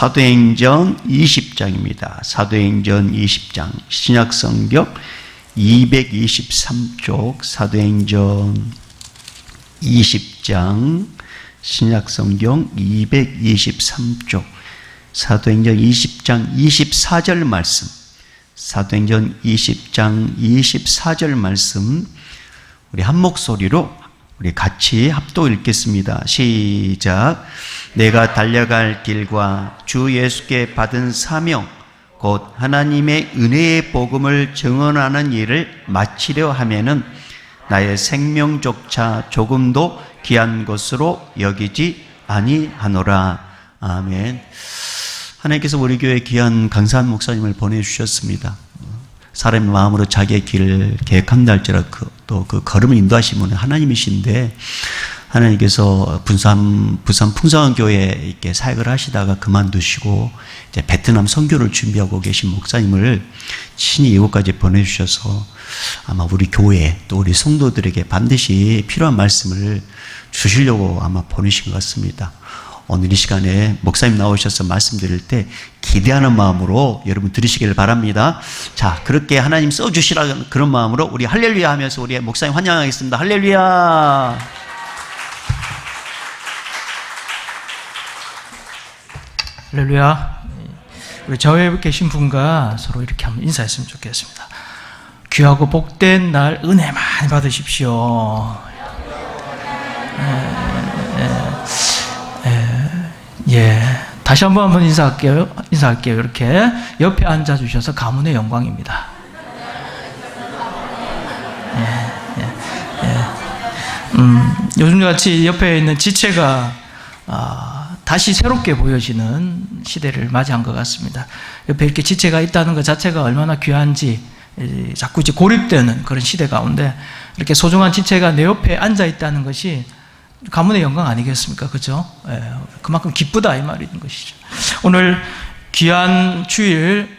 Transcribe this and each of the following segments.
사도행전 20장입니다. 사도행전 20장, 신약성경 223쪽, 사도행전 20장, 신약성경 223쪽, 사도행전 20장 24절 말씀, 사도행전 20장 24절 말씀, 우리 한 목소리로 우리 같이 합독 읽겠습니다. 시작. 내가 달려갈 길과 주 예수께 받은 사명, 곧 하나님의 은혜의 복음을 증언하는 일을 마치려 하면은 나의 생명조차 조금도 귀한 것으로 여기지 아니하노라. 아멘. 하나님께서 우리 교회에 귀한 강산 목사님을 보내주셨습니다. 사람의 마음으로 자기의 길을 계획한다 할지라도 또 그 걸음을 인도하시는 분은 하나님이신데, 하나님께서 부산 풍성한 교회에 이렇게 사역을 하시다가 그만두시고 이제 베트남 선교를 준비하고 계신 목사님을 친히 이곳까지 보내주셔서 아마 우리 교회 또 우리 성도들에게 반드시 필요한 말씀을 주시려고 아마 보내신 것 같습니다. 오늘 이 시간에 목사님 나오셔서 말씀드릴 때 기대하는 마음으로 여러분 들으시기를 바랍니다. 자, 그렇게 하나님 써주시라는 그런 마음으로 우리 할렐루야 하면서 우리 목사님 환영하겠습니다. 할렐루야. 할렐루야. 우리 저에 계신 분과 서로 이렇게 한번 인사했으면 좋겠습니다. 귀하고 복된 날 은혜 많이 받으십시오. 다시 한번 인사할게요. 이렇게 옆에 앉아주셔서 가문의 영광입니다. 요즘같이 옆에 있는 지체가 다시 새롭게 보여지는 시대를 맞이한 것 같습니다. 옆에 이렇게 지체가 있다는 것 자체가 얼마나 귀한지 자꾸 이제 고립되는 그런 시대 가운데 이렇게 소중한 지체가 내 옆에 앉아 있다는 것이 가문의 영광 아니겠습니까? 그죠? 그만큼 기쁘다 이 말인 것이죠. 오늘 귀한 주일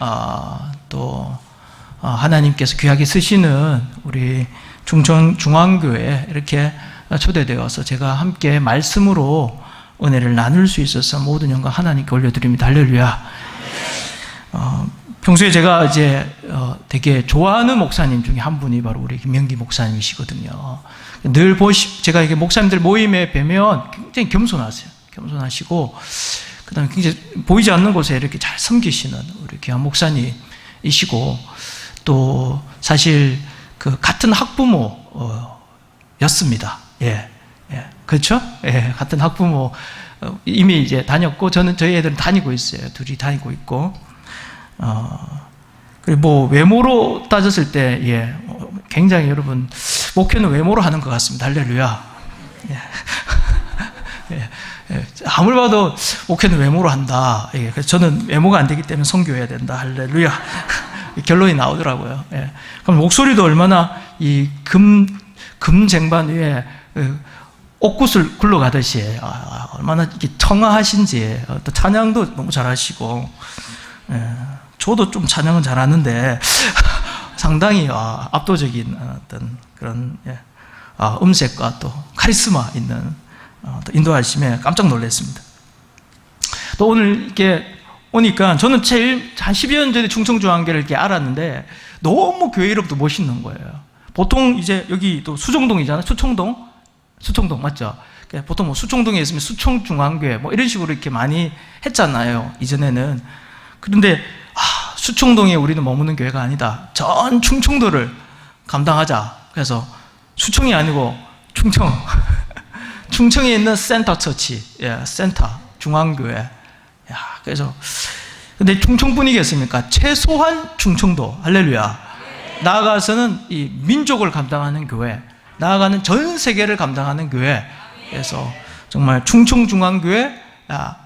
또 하나님께서 귀하게 쓰시는 우리 중앙교회에 이렇게 초대되어서 제가 함께 말씀으로 은혜를 나눌 수 있어서 모든 영광 하나님께 올려드립니다. 할렐루야. 평소에 제가 이제 되게 좋아하는 목사님 중에 한 분이 바로 우리 김명기 목사님이시거든요. 늘 제가 이게 목사님들 모임에 뵈면 굉장히 겸손하시고, 그 다음에 굉장히 보이지 않는 곳에 이렇게 잘 섬기시는 우리 귀한 목사님이시고, 또 사실 그 같은 학부모였습니다. 그렇죠? 같은 학부모 이미 이제 다녔고, 저희 애들은 다니고 있어요. 둘이 다니고 있고, 그리고 뭐 외모로 따졌을 때 굉장히 여러분 목회는 외모로 하는 것 같습니다. 할렐루야. 아무리 봐도 목회는 외모로 한다. 그래서 저는 외모가 안 되기 때문에 선교해야 된다. 할렐루야. 결론이 나오더라고요. 그럼 목소리도 얼마나 이 금쟁반 위에 옥굿을 굴러가듯이 얼마나 이렇게 청아하신지, 또 찬양도 너무 잘하시고, 저도 좀 찬양은 잘하는데 상당히 압도적인 어떤 그런 음색과 또 카리스마 있는 또 인도하심에 깜짝 놀랐습니다. 또 오늘 이렇게 오니까 저는 제일 한 10여 년 전에 충청중앙교를 이렇게 알았는데 너무 교회 이름도 멋있는 거예요. 보통 이제 여기 또 수정동이잖아요. 수청동 맞죠? 보통 뭐 수청동에 있으면 수청중앙교회 뭐 이런 식으로 이렇게 많이 했잖아요, 이전에는. 그런데 수청동에 우리는 머무는 교회가 아니다. 전 충청도를 감당하자. 그래서 수청이 아니고 충청. 충청에 있는 센터 처치, 센터 중앙교회. 그래서 근데 충청뿐이겠습니까? 최소한 충청도. 할렐루야. 나아가서는 이 민족을 감당하는 교회, 나아가는 전 세계를 감당하는 교회. 그래서 정말 충청중앙교회,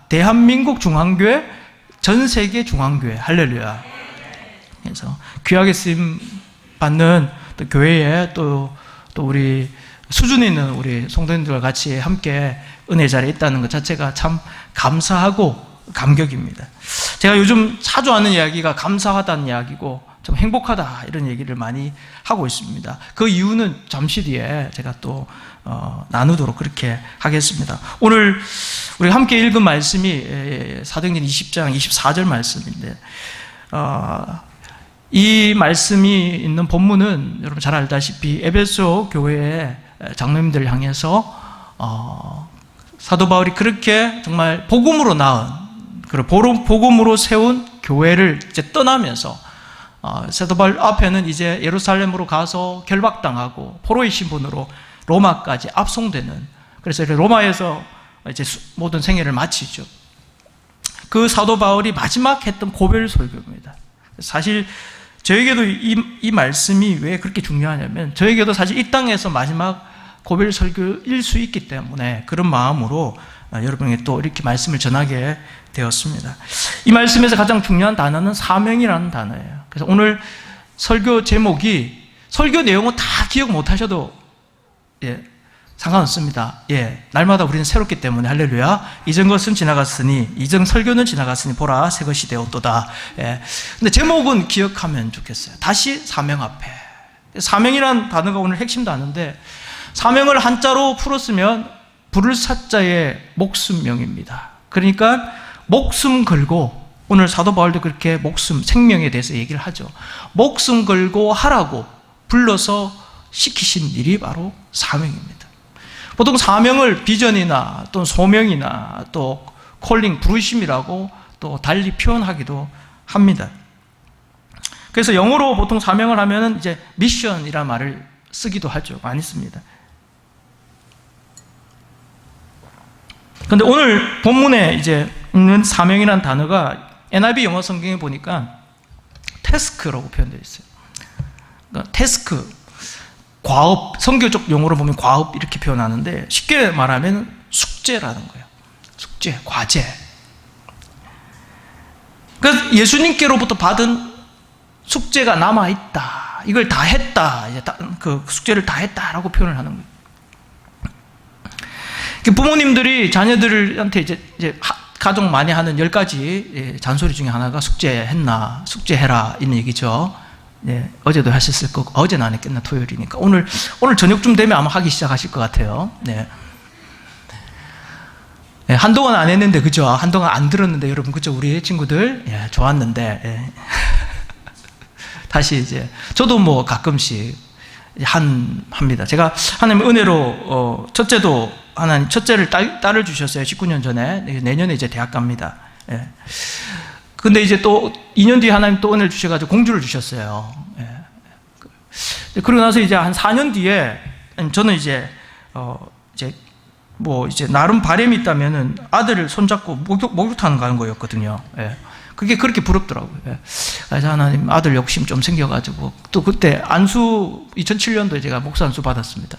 대한민국 중앙교회, 전 세계 중앙교회. 할렐루야. 그래서 귀하게 쓰임 받는 또 교회에 또 우리 수준 있는 우리 성도님들과 같이 함께 은혜 자리에 있다는 것 자체가 참 감사하고 감격입니다. 제가 요즘 자주 하는 이야기가 감사하다는 이야기고 좀 행복하다 이런 얘기를 많이 하고 있습니다. 그 이유는 잠시 뒤에 제가 또 나누도록 그렇게 하겠습니다. 오늘 우리 함께 읽은 말씀이 사도행전 20장 24절 말씀인데 이 말씀이 있는 본문은 여러분 잘 알다시피 에베소 교회의 장로님들을 향해서 사도 바울이 그렇게 정말 복음으로 낳은, 그리고 복음으로 세운 교회를 이제 떠나면서 사도 바울 앞에는 이제 예루살렘으로 가서 결박당하고 포로의 신분으로 로마까지 압송되는, 그래서 로마에서 이제 모든 생애를 마치죠. 그 사도 바울이 마지막 했던 고별 설교입니다. 사실 저에게도 이 말씀이 왜 그렇게 중요하냐면, 저에게도 사실 이 땅에서 마지막 고별 설교일 수 있기 때문에 그런 마음으로 여러분에게 또 이렇게 말씀을 전하게 되었습니다. 이 말씀에서 가장 중요한 단어는 사명이라는 단어예요. 그래서 오늘 설교 제목이, 설교 내용은 다 기억 못 하셔도 상관없습니다. 날마다 우리는 새롭기 때문에 할렐루야. 이전 것은 지나갔으니, 이전 설교는 지나갔으니 보라 새 것이 되었도다. 근데 제목은 기억하면 좋겠어요. 다시 사명 앞에. 사명이라는 단어가 오늘 핵심 단어인데, 사명을 한자로 풀었으면 부를 사자의 목숨명입니다. 그러니까 목숨 걸고, 오늘 사도 바울도 그렇게 목숨, 생명에 대해서 얘기를 하죠. 목숨 걸고 하라고 불러서 시키신 일이 바로 사명입니다. 보통 사명을 비전이나 또 소명이나 또 콜링, 부르심이라고 또 달리 표현하기도 합니다. 그래서 영어로 보통 사명을 하면은 이제 미션이라는 말을 쓰기도 하죠. 많이 씁니다. 근데 오늘 본문에 이제 있는 사명이라는 단어가 NIV 영어 성경에 보니까 태스크라고 표현되어 있어요. 그러니까 태스크, 과업, 선교적 용어로 보면 과업 이렇게 표현하는데, 쉽게 말하면 숙제라는 거예요. 숙제, 과제. 그래서 예수님께로부터 받은 숙제가 남아있다, 이걸 다 했다, 이제 그 숙제를 다 했다라고 표현을 하는 거예요. 부모님들이 자녀들한테 이제 가족 많이 하는 10가지 잔소리 중에 하나가 숙제했나, 숙제해라, 이런 얘기죠. 어제도 하셨을 거고, 어제는 안 했겠나, 토요일이니까. 오늘 저녁쯤 되면 아마 하기 시작하실 것 같아요. 한동안 안 했는데, 그죠? 한동안 안 들었는데, 여러분, 그죠? 우리 친구들, 좋았는데, 다시 이제, 저도 뭐 가끔씩 합니다. 제가 하나님 은혜로, 하나님 첫째를 딸을 주셨어요. 19년 전에. 내년에 이제 대학 갑니다. 근데 이제 또 2년 뒤에 하나님 또 은혜를 주셔가지고 공주를 주셨어요. 그러고 나서 이제 한 4년 뒤에 저는 이제 나름 바람이 있다면은 아들을 손잡고 목욕탕 가는 거였거든요. 그게 그렇게 부럽더라고요. 그래서 하나님 아들 욕심 좀 생겨가지고, 또 그때 안수 2007년도에 제가 목사 안수 받았습니다.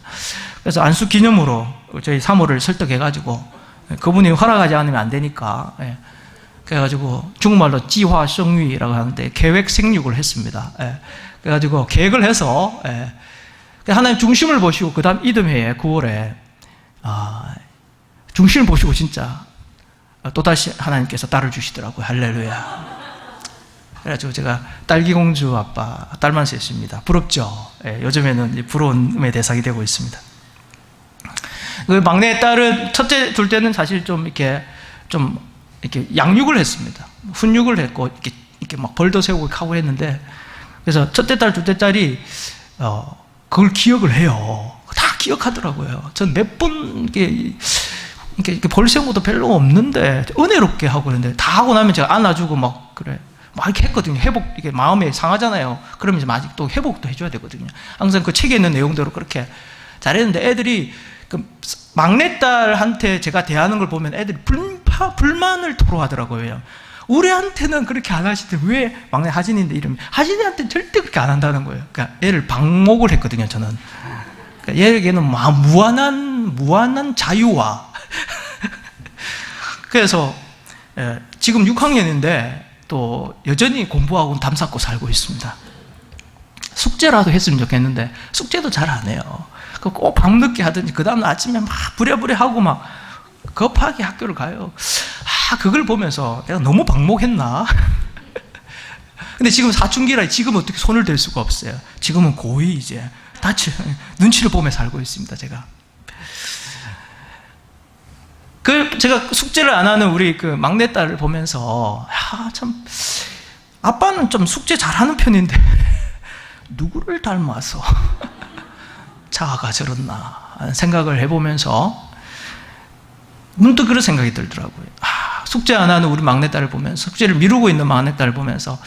그래서 안수 기념으로 저희 사모를 설득해가지고, 그분이 허락하지 않으면 안 되니까, 그래가지고 중국말로 지화성위라고 하는데 계획 생육을 했습니다. 그래가지고 계획을 해서 하나님 중심을 보시고, 그 다음 이듬해에 9월에 중심을 보시고 진짜 또다시 하나님께서 딸을 주시더라고요. 할렐루야. 그래가지고 제가 딸기공주 아빠, 딸만 셋입니다. 부럽죠? 요즘에는 부러움의 대상이 되고 있습니다. 그 막내 딸은, 첫째, 둘째는 사실 좀 이렇게 양육을 했습니다. 훈육을 했고, 이렇게 막 벌도 세우고 하고 했는데, 그래서 첫째 딸, 둘째 딸이, 그걸 기억을 해요. 다 기억하더라고요. 전 몇 번, 이렇게 벌 세운 것도 별로 없는데 은혜롭게 하고 그러는데, 다 하고 나면 제가 안아주고 막 이렇게 했거든요. 회복, 이게 마음에 상하잖아요. 그러면 이제 아직 또 회복도 해줘야 되거든요. 항상 그 책에 있는 내용대로 그렇게 잘했는데, 애들이 그 막내딸한테 제가 대하는 걸 보면 애들이 불만을 토로하더라고요. 우리한테는 그렇게 안 하시는데 왜 막내 하진인데 이러면, 하진이한테는 절대 그렇게 안 한다는 거예요. 그러니까 얘를 방목을 했거든요, 저는. 그러니까 얘에게는 무한한 자유와 그래서 지금 6학년인데 또 여전히 공부하고 담 쌓고 살고 있습니다. 숙제라도 했으면 좋겠는데 숙제도 잘 안 해요. 꼭 밤늦게 하든지 그 다음 아침에 막 부랴부랴하고 막 급하게 학교를 가요. 그걸 보면서 내가 너무 방목했나? 근데 지금 사춘기라 지금 어떻게 손을 댈 수가 없어요. 지금은 고이 이제 눈치를 보며 살고 있습니다, 제가. 제가 숙제를 안 하는 우리 그 막내딸을 보면서, 참, 아빠는 좀 숙제 잘하는 편인데, 누구를 닮아서 자아가 저렇나 하는 생각을 해보면서, 문득 그런 생각이 들더라고요. 숙제 안 하는 우리 막내딸을 보면서, 숙제를 미루고 있는 막내딸을 보면서,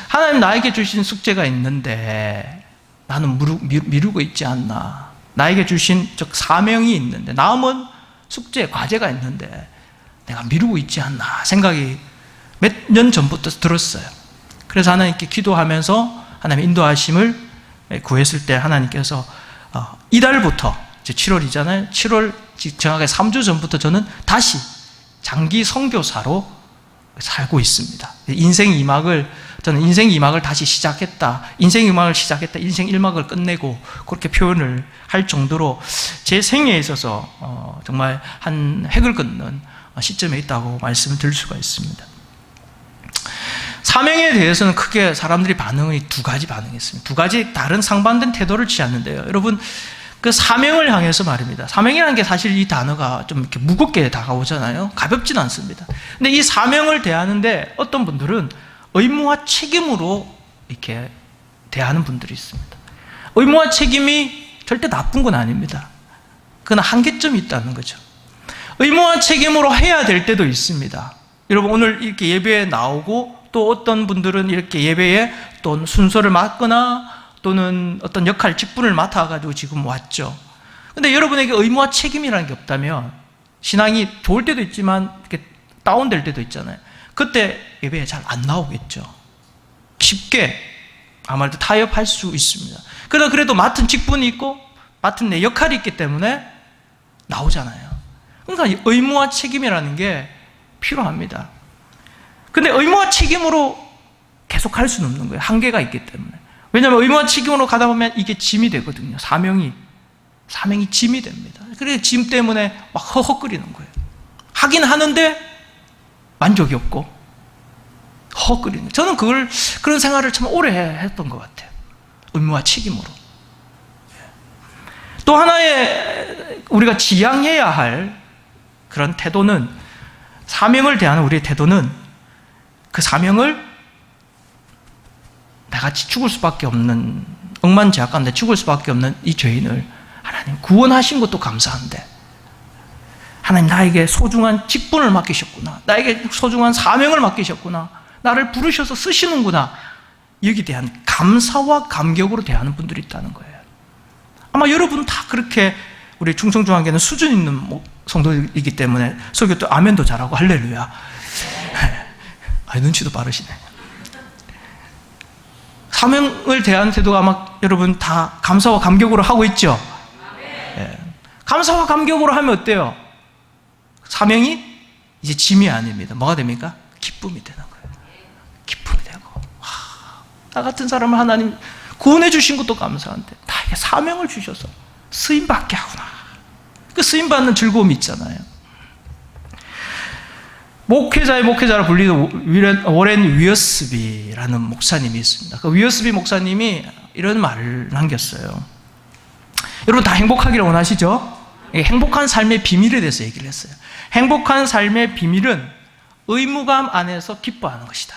하나님 나에게 주신 숙제가 있는데, 나는 미루고 있지 않나. 나에게 주신 사명이 있는데, 남은 숙제, 과제가 있는데, 내가 미루고 있지 않나 생각이 몇 년 전부터 들었어요. 그래서 하나님께 기도하면서 하나님의 인도하심을 구했을 때 하나님께서 이달부터, 이제 7월이잖아요. 7월 정확하게 3주 전부터 저는 다시 장기 선교사로 살고 있습니다. 저는 인생 2막을 다시 시작했다. 인생 2막을 시작했다. 인생 1막을 끝내고 그렇게 표현을 할 정도로 제 생애에 있어서 정말 한 획을 긋는 시점에 있다고 말씀을 드릴 수가 있습니다. 사명에 대해서는 크게 사람들이 반응이 두 가지 반응했습니다. 두 가지 다른 상반된 태도를 취하는데요. 여러분, 그 사명을 향해서 말입니다. 사명이라는 게 사실 이 단어가 좀 이렇게 무겁게 다가오잖아요. 가볍진 않습니다. 근데 이 사명을 대하는데 어떤 분들은 의무와 책임으로 이렇게 대하는 분들이 있습니다. 의무와 책임이 절대 나쁜 건 아닙니다. 그러나 한계점이 있다는 거죠. 의무와 책임으로 해야 될 때도 있습니다. 여러분, 오늘 이렇게 예배에 나오고 또 어떤 분들은 이렇게 예배에 또 순서를 맡거나 또는 어떤 역할, 직분을 맡아가지고 지금 왔죠. 근데 여러분에게 의무와 책임이라는 게 없다면 신앙이 좋을 때도 있지만 이렇게 다운될 때도 있잖아요. 그때 예배에 잘 안 나오겠죠. 쉽게 아무래도 타협할 수 있습니다. 그러나 그래도 맡은 직분이 있고 맡은 내 역할이 있기 때문에 나오잖아요. 그러니까 의무와 책임이라는 게 필요합니다. 근데 의무와 책임으로 계속 할 수는 없는 거예요. 한계가 있기 때문에. 왜냐하면 의무와 책임으로 가다 보면 이게 짐이 되거든요. 사명이 짐이 됩니다. 그래서 짐 때문에 막 허헉거리는 거예요. 하긴 하는데 만족이 없고 허헉거리는 거예요. 저는 그런 생활을 참 오래 했던 것 같아요. 의무와 책임으로. 또 하나의 우리가 지향해야 할 그런 태도는, 사명을 대하는 우리의 태도는 그 사명을 나같이 죽을 수밖에 없는, 억만제약 가운데 죽을 수밖에 없는 이 죄인을 하나님 구원하신 것도 감사한데, 하나님 나에게 소중한 직분을 맡기셨구나, 나에게 소중한 사명을 맡기셨구나, 나를 부르셔서 쓰시는구나, 여기에 대한 감사와 감격으로 대하는 분들이 있다는 거예요. 아마 여러분 다 그렇게, 우리 충성중앙교회는 수준 있는 성도이기 때문에 설교 또 아멘도 잘하고 할렐루야. 눈치도 빠르시네. 사명을 대하는 태도가 아마 여러분 다 감사와 감격으로 하고 있죠? 네. 감사와 감격으로 하면 어때요? 사명이 이제 짐이 아닙니다. 뭐가 됩니까? 기쁨이 되는 거예요. 기쁨이 되고, 나 같은 사람을 하나님 구원해 주신 것도 감사한데 나에게 사명을 주셔서 쓰임받게 하구나. 그 쓰임받는 즐거움이 있잖아요. 목회자의 목회자로 불리는 워렌 위어스비라는 목사님이 있습니다. 그 위어스비 목사님이 이런 말을 남겼어요. 여러분 다 행복하기를 원하시죠? 행복한 삶의 비밀에 대해서 얘기를 했어요. 행복한 삶의 비밀은 의무감 안에서 기뻐하는 것이다.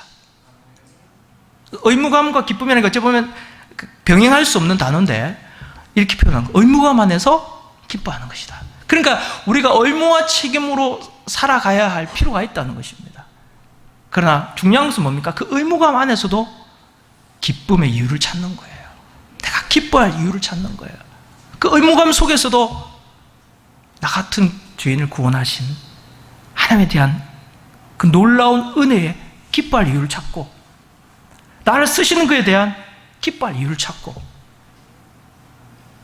의무감과 기쁨이라는 게 어찌 보면 병행할 수 없는 단어인데 이렇게 표현한 거. 의무감 안에서 기뻐하는 것이다. 그러니까 우리가 의무와 책임으로 살아가야 할 필요가 있다는 것입니다. 그러나 중요한 것은 뭡니까? 그 의무감 안에서도 기쁨의 이유를 찾는 거예요. 내가 기뻐할 이유를 찾는 거예요. 그 의무감 속에서도 나 같은 죄인을 구원하신 하나님에 대한 그 놀라운 은혜에 기뻐할 이유를 찾고, 나를 쓰시는 그에 대한 기뻐할 이유를 찾고,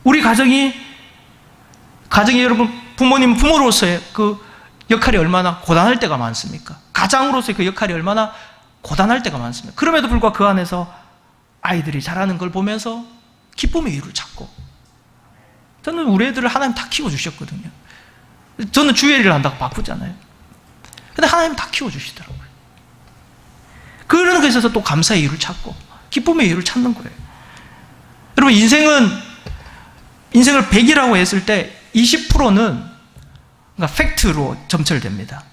우리 가정이 여러분, 부모로서의 그 역할이 얼마나 고단할 때가 많습니까? 가장으로서의 그 역할이 얼마나 고단할 때가 많습니까? 그럼에도 불구하고 그 안에서 아이들이 자라는 걸 보면서 기쁨의 이유를 찾고, 저는 우리 애들을 하나님 다 키워주셨거든요. 저는 주의 일을 한다고 바쁘잖아요. 근데 하나님 다 키워주시더라고요. 그런 데 있어서 또 감사의 이유를 찾고 기쁨의 이유를 찾는 거예요. 여러분, 인생을 100이라고 했을 때 20%는 그러니까 팩트로 점철됩니다.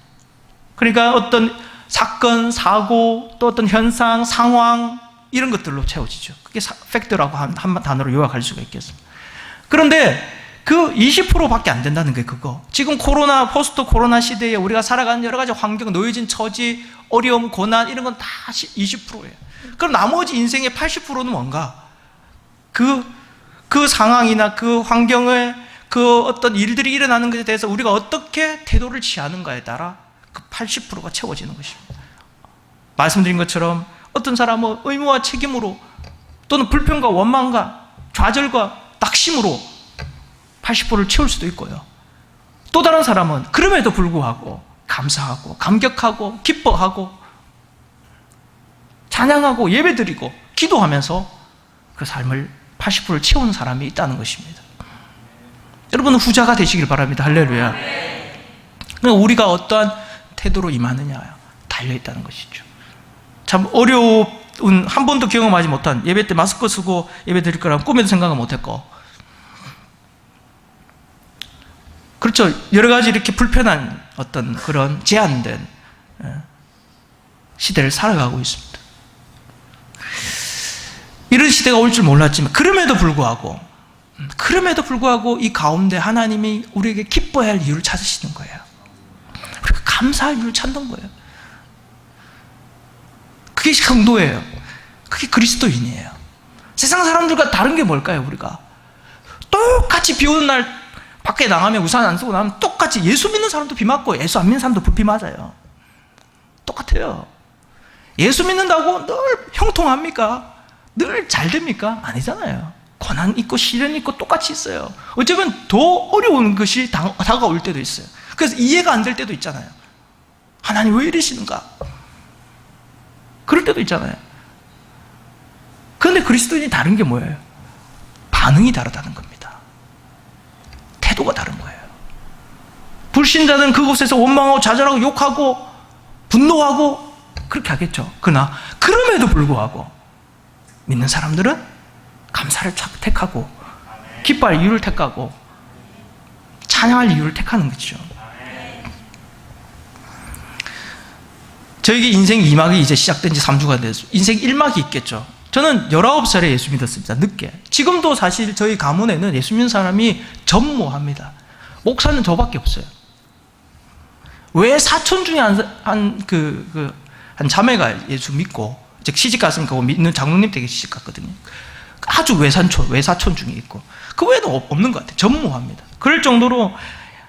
그러니까 어떤 사건, 사고, 또 어떤 현상, 상황 이런 것들로 채워지죠. 그게 팩트라고 한 단어로 요약할 수가 있겠습니다. 그런데 그 20%밖에 안 된다는 게 그거. 지금 코로나, 포스트 코로나 시대에 우리가 살아가는 여러 가지 환경, 놓여진 처지, 어려움, 고난 이런 건 다 20%예요. 그럼 나머지 인생의 80%는 뭔가? 그 상황이나 그 환경에 그 어떤 일들이 일어나는 것에 대해서 우리가 어떻게 태도를 취하는가에 따라 그 80%가 채워지는 것입니다. 말씀드린 것처럼 어떤 사람은 의무와 책임으로 또는 불평과 원망과 좌절과 낙심으로 80%를 채울 수도 있고요. 또 다른 사람은 그럼에도 불구하고 감사하고 감격하고 기뻐하고 찬양하고 예배드리고 기도하면서 그 삶을 80%를 채우는 사람이 있다는 것입니다. 여러분은 후자가 되시길 바랍니다. 할렐루야. 그러니까 우리가 어떠한 태도로 임하느냐에 달려있다는 것이죠. 참 어려운, 한 번도 경험하지 못한, 예배 때 마스크 쓰고 예배 드릴 거라면 꿈에도 생각은 못했고, 그렇죠. 여러 가지 이렇게 불편한 어떤 그런 제한된 시대를 살아가고 있습니다. 이런 시대가 올 줄 몰랐지만 그럼에도 불구하고 이 가운데 하나님이 우리에게 기뻐해야 할 이유를 찾으시는 거예요. 우리가 감사할 이유를 찾는 거예요. 그게 성도예요. 그게 그리스도인이에요. 세상 사람들과 다른 게 뭘까요? 우리가 똑같이 비 오는 날 밖에 나가면 우산 안 쓰고 나면 똑같이 예수 믿는 사람도 비 맞고 예수 안 믿는 사람도 비 맞아요. 똑같아요. 예수 믿는다고 늘 형통합니까? 늘 잘 됩니까? 아니잖아요. 고난 있고 시련 있고 똑같이 있어요. 어쩌면 더 어려운 것이 다가올 때도 있어요. 그래서 이해가 안 될 때도 있잖아요. 하나님 왜 이러시는가? 그럴 때도 있잖아요. 그런데 그리스도인이 다른 게 뭐예요? 반응이 다르다는 겁니다. 태도가 다른 거예요. 불신자는 그곳에서 원망하고 좌절하고 욕하고 분노하고 그렇게 하겠죠. 그러나 그럼에도 불구하고 믿는 사람들은 감사를 택하고 기뻐할 이유를 택하고 찬양할 이유를 택하는 거죠. 저에게 인생 2막이 이제 시작된 지 3주가 돼서 인생 1막이 있겠죠. 저는 19살에 예수 믿었습니다. 늦게. 지금도 사실 저희 가문에는 예수 믿는 사람이 전무합니다. 목사는 저밖에 없어요. 왜 사촌 중에 한 자매가 예수 믿고 이제 시집 갔으니까 믿는 장로님 댁에 시집 갔거든요. 아주 외사촌 중에 있고 그 외에도 없는 것 같아요. 전무합니다. 그럴 정도로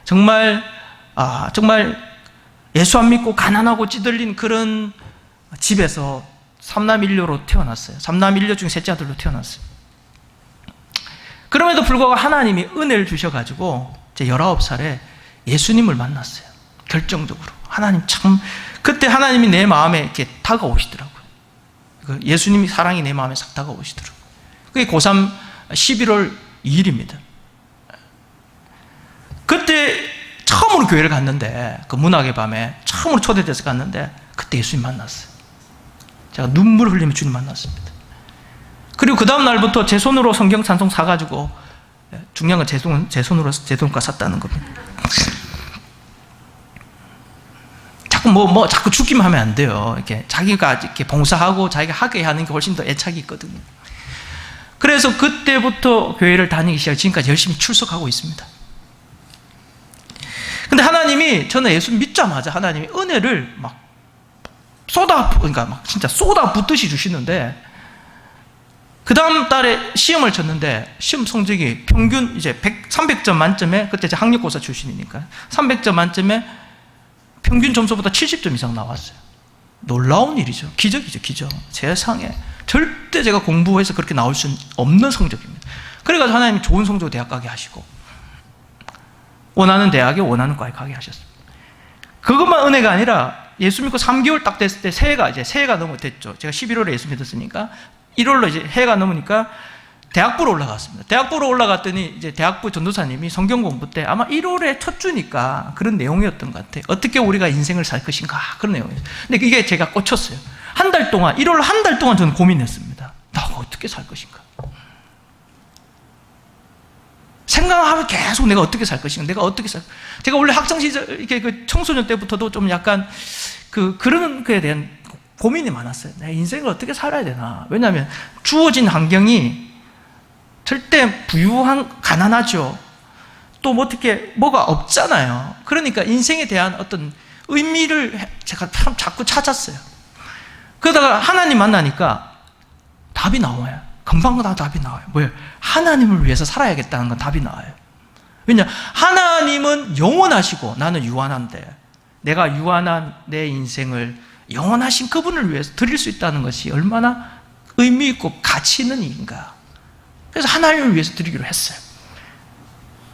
정말 예수 안 믿고 가난하고 찌들린 그런 집에서 삼남 일녀로 태어났어요. 삼남 일녀 중에 셋째 아들로 태어났어요. 그럼에도 불구하고 하나님이 은혜를 주셔가지고 제 19살에 예수님을 만났어요. 결정적으로. 하나님 참, 그때 하나님이 내 마음에 이렇게 다가오시더라고요. 예수님이 사랑이 내 마음에 싹 다가오시더라고요. 그게 고3 11월 2일입니다. 그때 처음으로 교회를 갔는데, 그 문학의 밤에 처음으로 초대돼서 갔는데, 그때 예수님 만났어요. 제가 눈물을 흘리며 주님 만났습니다. 그리고 그 다음 날부터 제 손으로 성경 찬송 사가지고, 중요한 건 제 손으로 제 돈과 샀다는 겁니다. 자꾸 죽기만 하면 안 돼요. 이렇게 자기가 이렇게 봉사하고 자기가 하게 하는 게 훨씬 더 애착이 있거든요. 그래서 그때부터 교회를 다니기 시작해 지금까지 열심히 출석하고 있습니다. 근데 하나님이, 저는 예수 믿자마자 하나님이 은혜를 진짜 쏟아붓듯이 주시는데, 그 다음 달에 시험을 쳤는데, 시험 성적이 평균 이제 300점 만점에, 그때 제 학력고사 출신이니까, 300점 만점에 평균 점수보다 70점 이상 나왔어요. 놀라운 일이죠. 기적이죠, 기적. 세상에. 절대 제가 공부해서 그렇게 나올 수 없는 성적입니다. 그래가지고 하나님이 좋은 성적으로 대학 가게 하시고, 원하는 대학에 원하는 과에 가게 하셨습니다. 그것만 은혜가 아니라 예수 믿고 3개월 딱 됐을 때 새해가 됐죠. 제가 11월에 예수 믿었으니까 1월로 이제 해가 넘으니까 대학부로 올라갔습니다. 대학부로 올라갔더니 이제 대학부 전도사님이 성경 공부 때 아마 1월에 첫 주니까 그런 내용이었던 것 같아요. 어떻게 우리가 인생을 살 것인가 그런 내용이에요. 근데 이게 제가 꽂혔어요. 한 달 동안, 1월 한 달 동안 저는 고민했습니다. 나 어떻게 살 것인가? 생각하면 계속 내가 어떻게 살 것인가? 내가 어떻게 살? 제가 원래 학창 시절, 이렇게 그 청소년 때부터도 좀 약간 그런 거에 대한 고민이 많았어요. 내 인생을 어떻게 살아야 되나? 왜냐하면 주어진 환경이 절대 가난하죠. 또 뭐 어떻게, 뭐가 없잖아요. 그러니까 인생에 대한 어떤 의미를 제가 참 자꾸 찾았어요. 그러다가 하나님 만나니까 답이 나와요. 금방 답이 나와요. 뭐예요? 하나님을 위해서 살아야겠다는 건 답이 나와요. 왜냐? 하나님은 영원하시고 나는 유한한데 내가 유한한 내 인생을 영원하신 그분을 위해서 드릴 수 있다는 것이 얼마나 의미 있고 가치 있는 일인가. 그래서 하나님을 위해서 드리기로 했어요.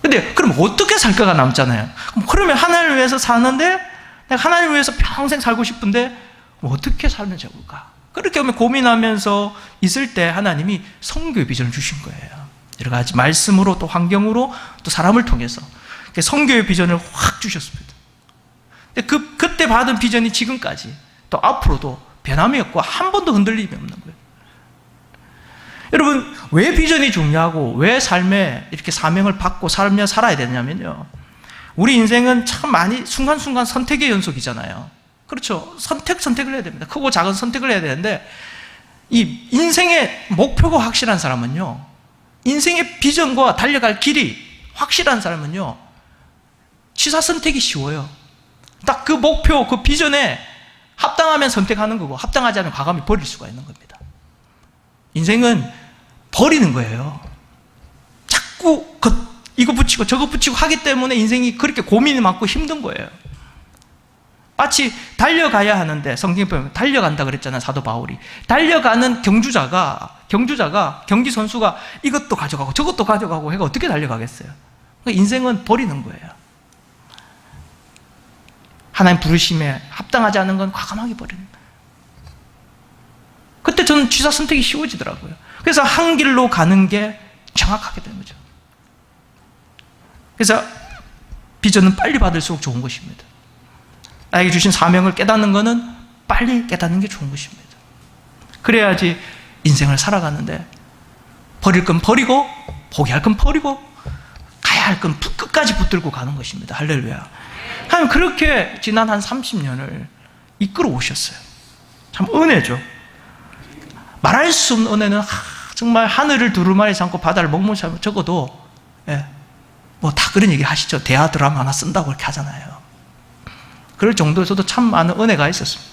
근데 그럼 어떻게 살까가 남잖아요. 그러면 하나님을 위해서 사는데 내가 하나님을 위해서 평생 살고 싶은데 어떻게 살면 좋을까? 그렇게 고민하면서 있을 때 하나님이 선교의 비전을 주신 거예요. 여러 가지 말씀으로 또 환경으로 또 사람을 통해서 선교의 비전을 확 주셨습니다. 그때 받은 비전이 지금까지 또 앞으로도 변함이 없고 한 번도 흔들림이 없는 거예요. 여러분, 왜 비전이 중요하고 왜 삶에 이렇게 사명을 받고 살아야 되냐면요, 우리 인생은 참 많이 순간순간 선택의 연속이잖아요. 그렇죠? 선택을 해야 됩니다. 크고 작은 선택을 해야 되는데 이 인생의 목표가 확실한 사람은요, 인생의 비전과 달려갈 길이 확실한 사람은요, 취사 선택이 쉬워요. 딱 그 목표, 그 비전에 합당하면 선택하는 거고 합당하지 않으면 과감히 버릴 수가 있는 겁니다. 인생은 버리는 거예요. 자꾸 이거 붙이고 저거 붙이고 하기 때문에 인생이 그렇게 고민이 많고 힘든 거예요. 마치 달려가야 하는데, 성경에 보면 달려간다 그랬잖아요, 사도 바울이. 달려가는 경주자가 경기 선수가 이것도 가져가고 저것도 가져가고 해가 어떻게 달려가겠어요? 그러니까 인생은 버리는 거예요. 하나님 부르심에 합당하지 않은 건 과감하게 버리는 거예요. 그때 저는 취사 선택이 쉬워지더라고요. 그래서 한 길로 가는 게 정확하게 되는 거죠. 그래서 비전은 빨리 받을수록 좋은 것입니다. 나에게 주신 사명을 깨닫는 것은 빨리 깨닫는 게 좋은 것입니다. 그래야지 인생을 살아가는데 버릴 건 버리고 포기할 건 버리고 가야 할 건 끝까지 붙들고 가는 것입니다. 할렐루야. 하나님 그렇게 지난 한 30년을 이끌어 오셨어요. 참 은혜죠. 말할 수 없는 은혜는 정말 하늘을 두루마리 삼고 바다를 먹물 삼고 적어도 뭐 다 그런 얘기 하시죠. 대하 드라마 하나 쓴다고 그렇게 하잖아요. 그럴 정도에서도 참 많은 은혜가 있었습니다.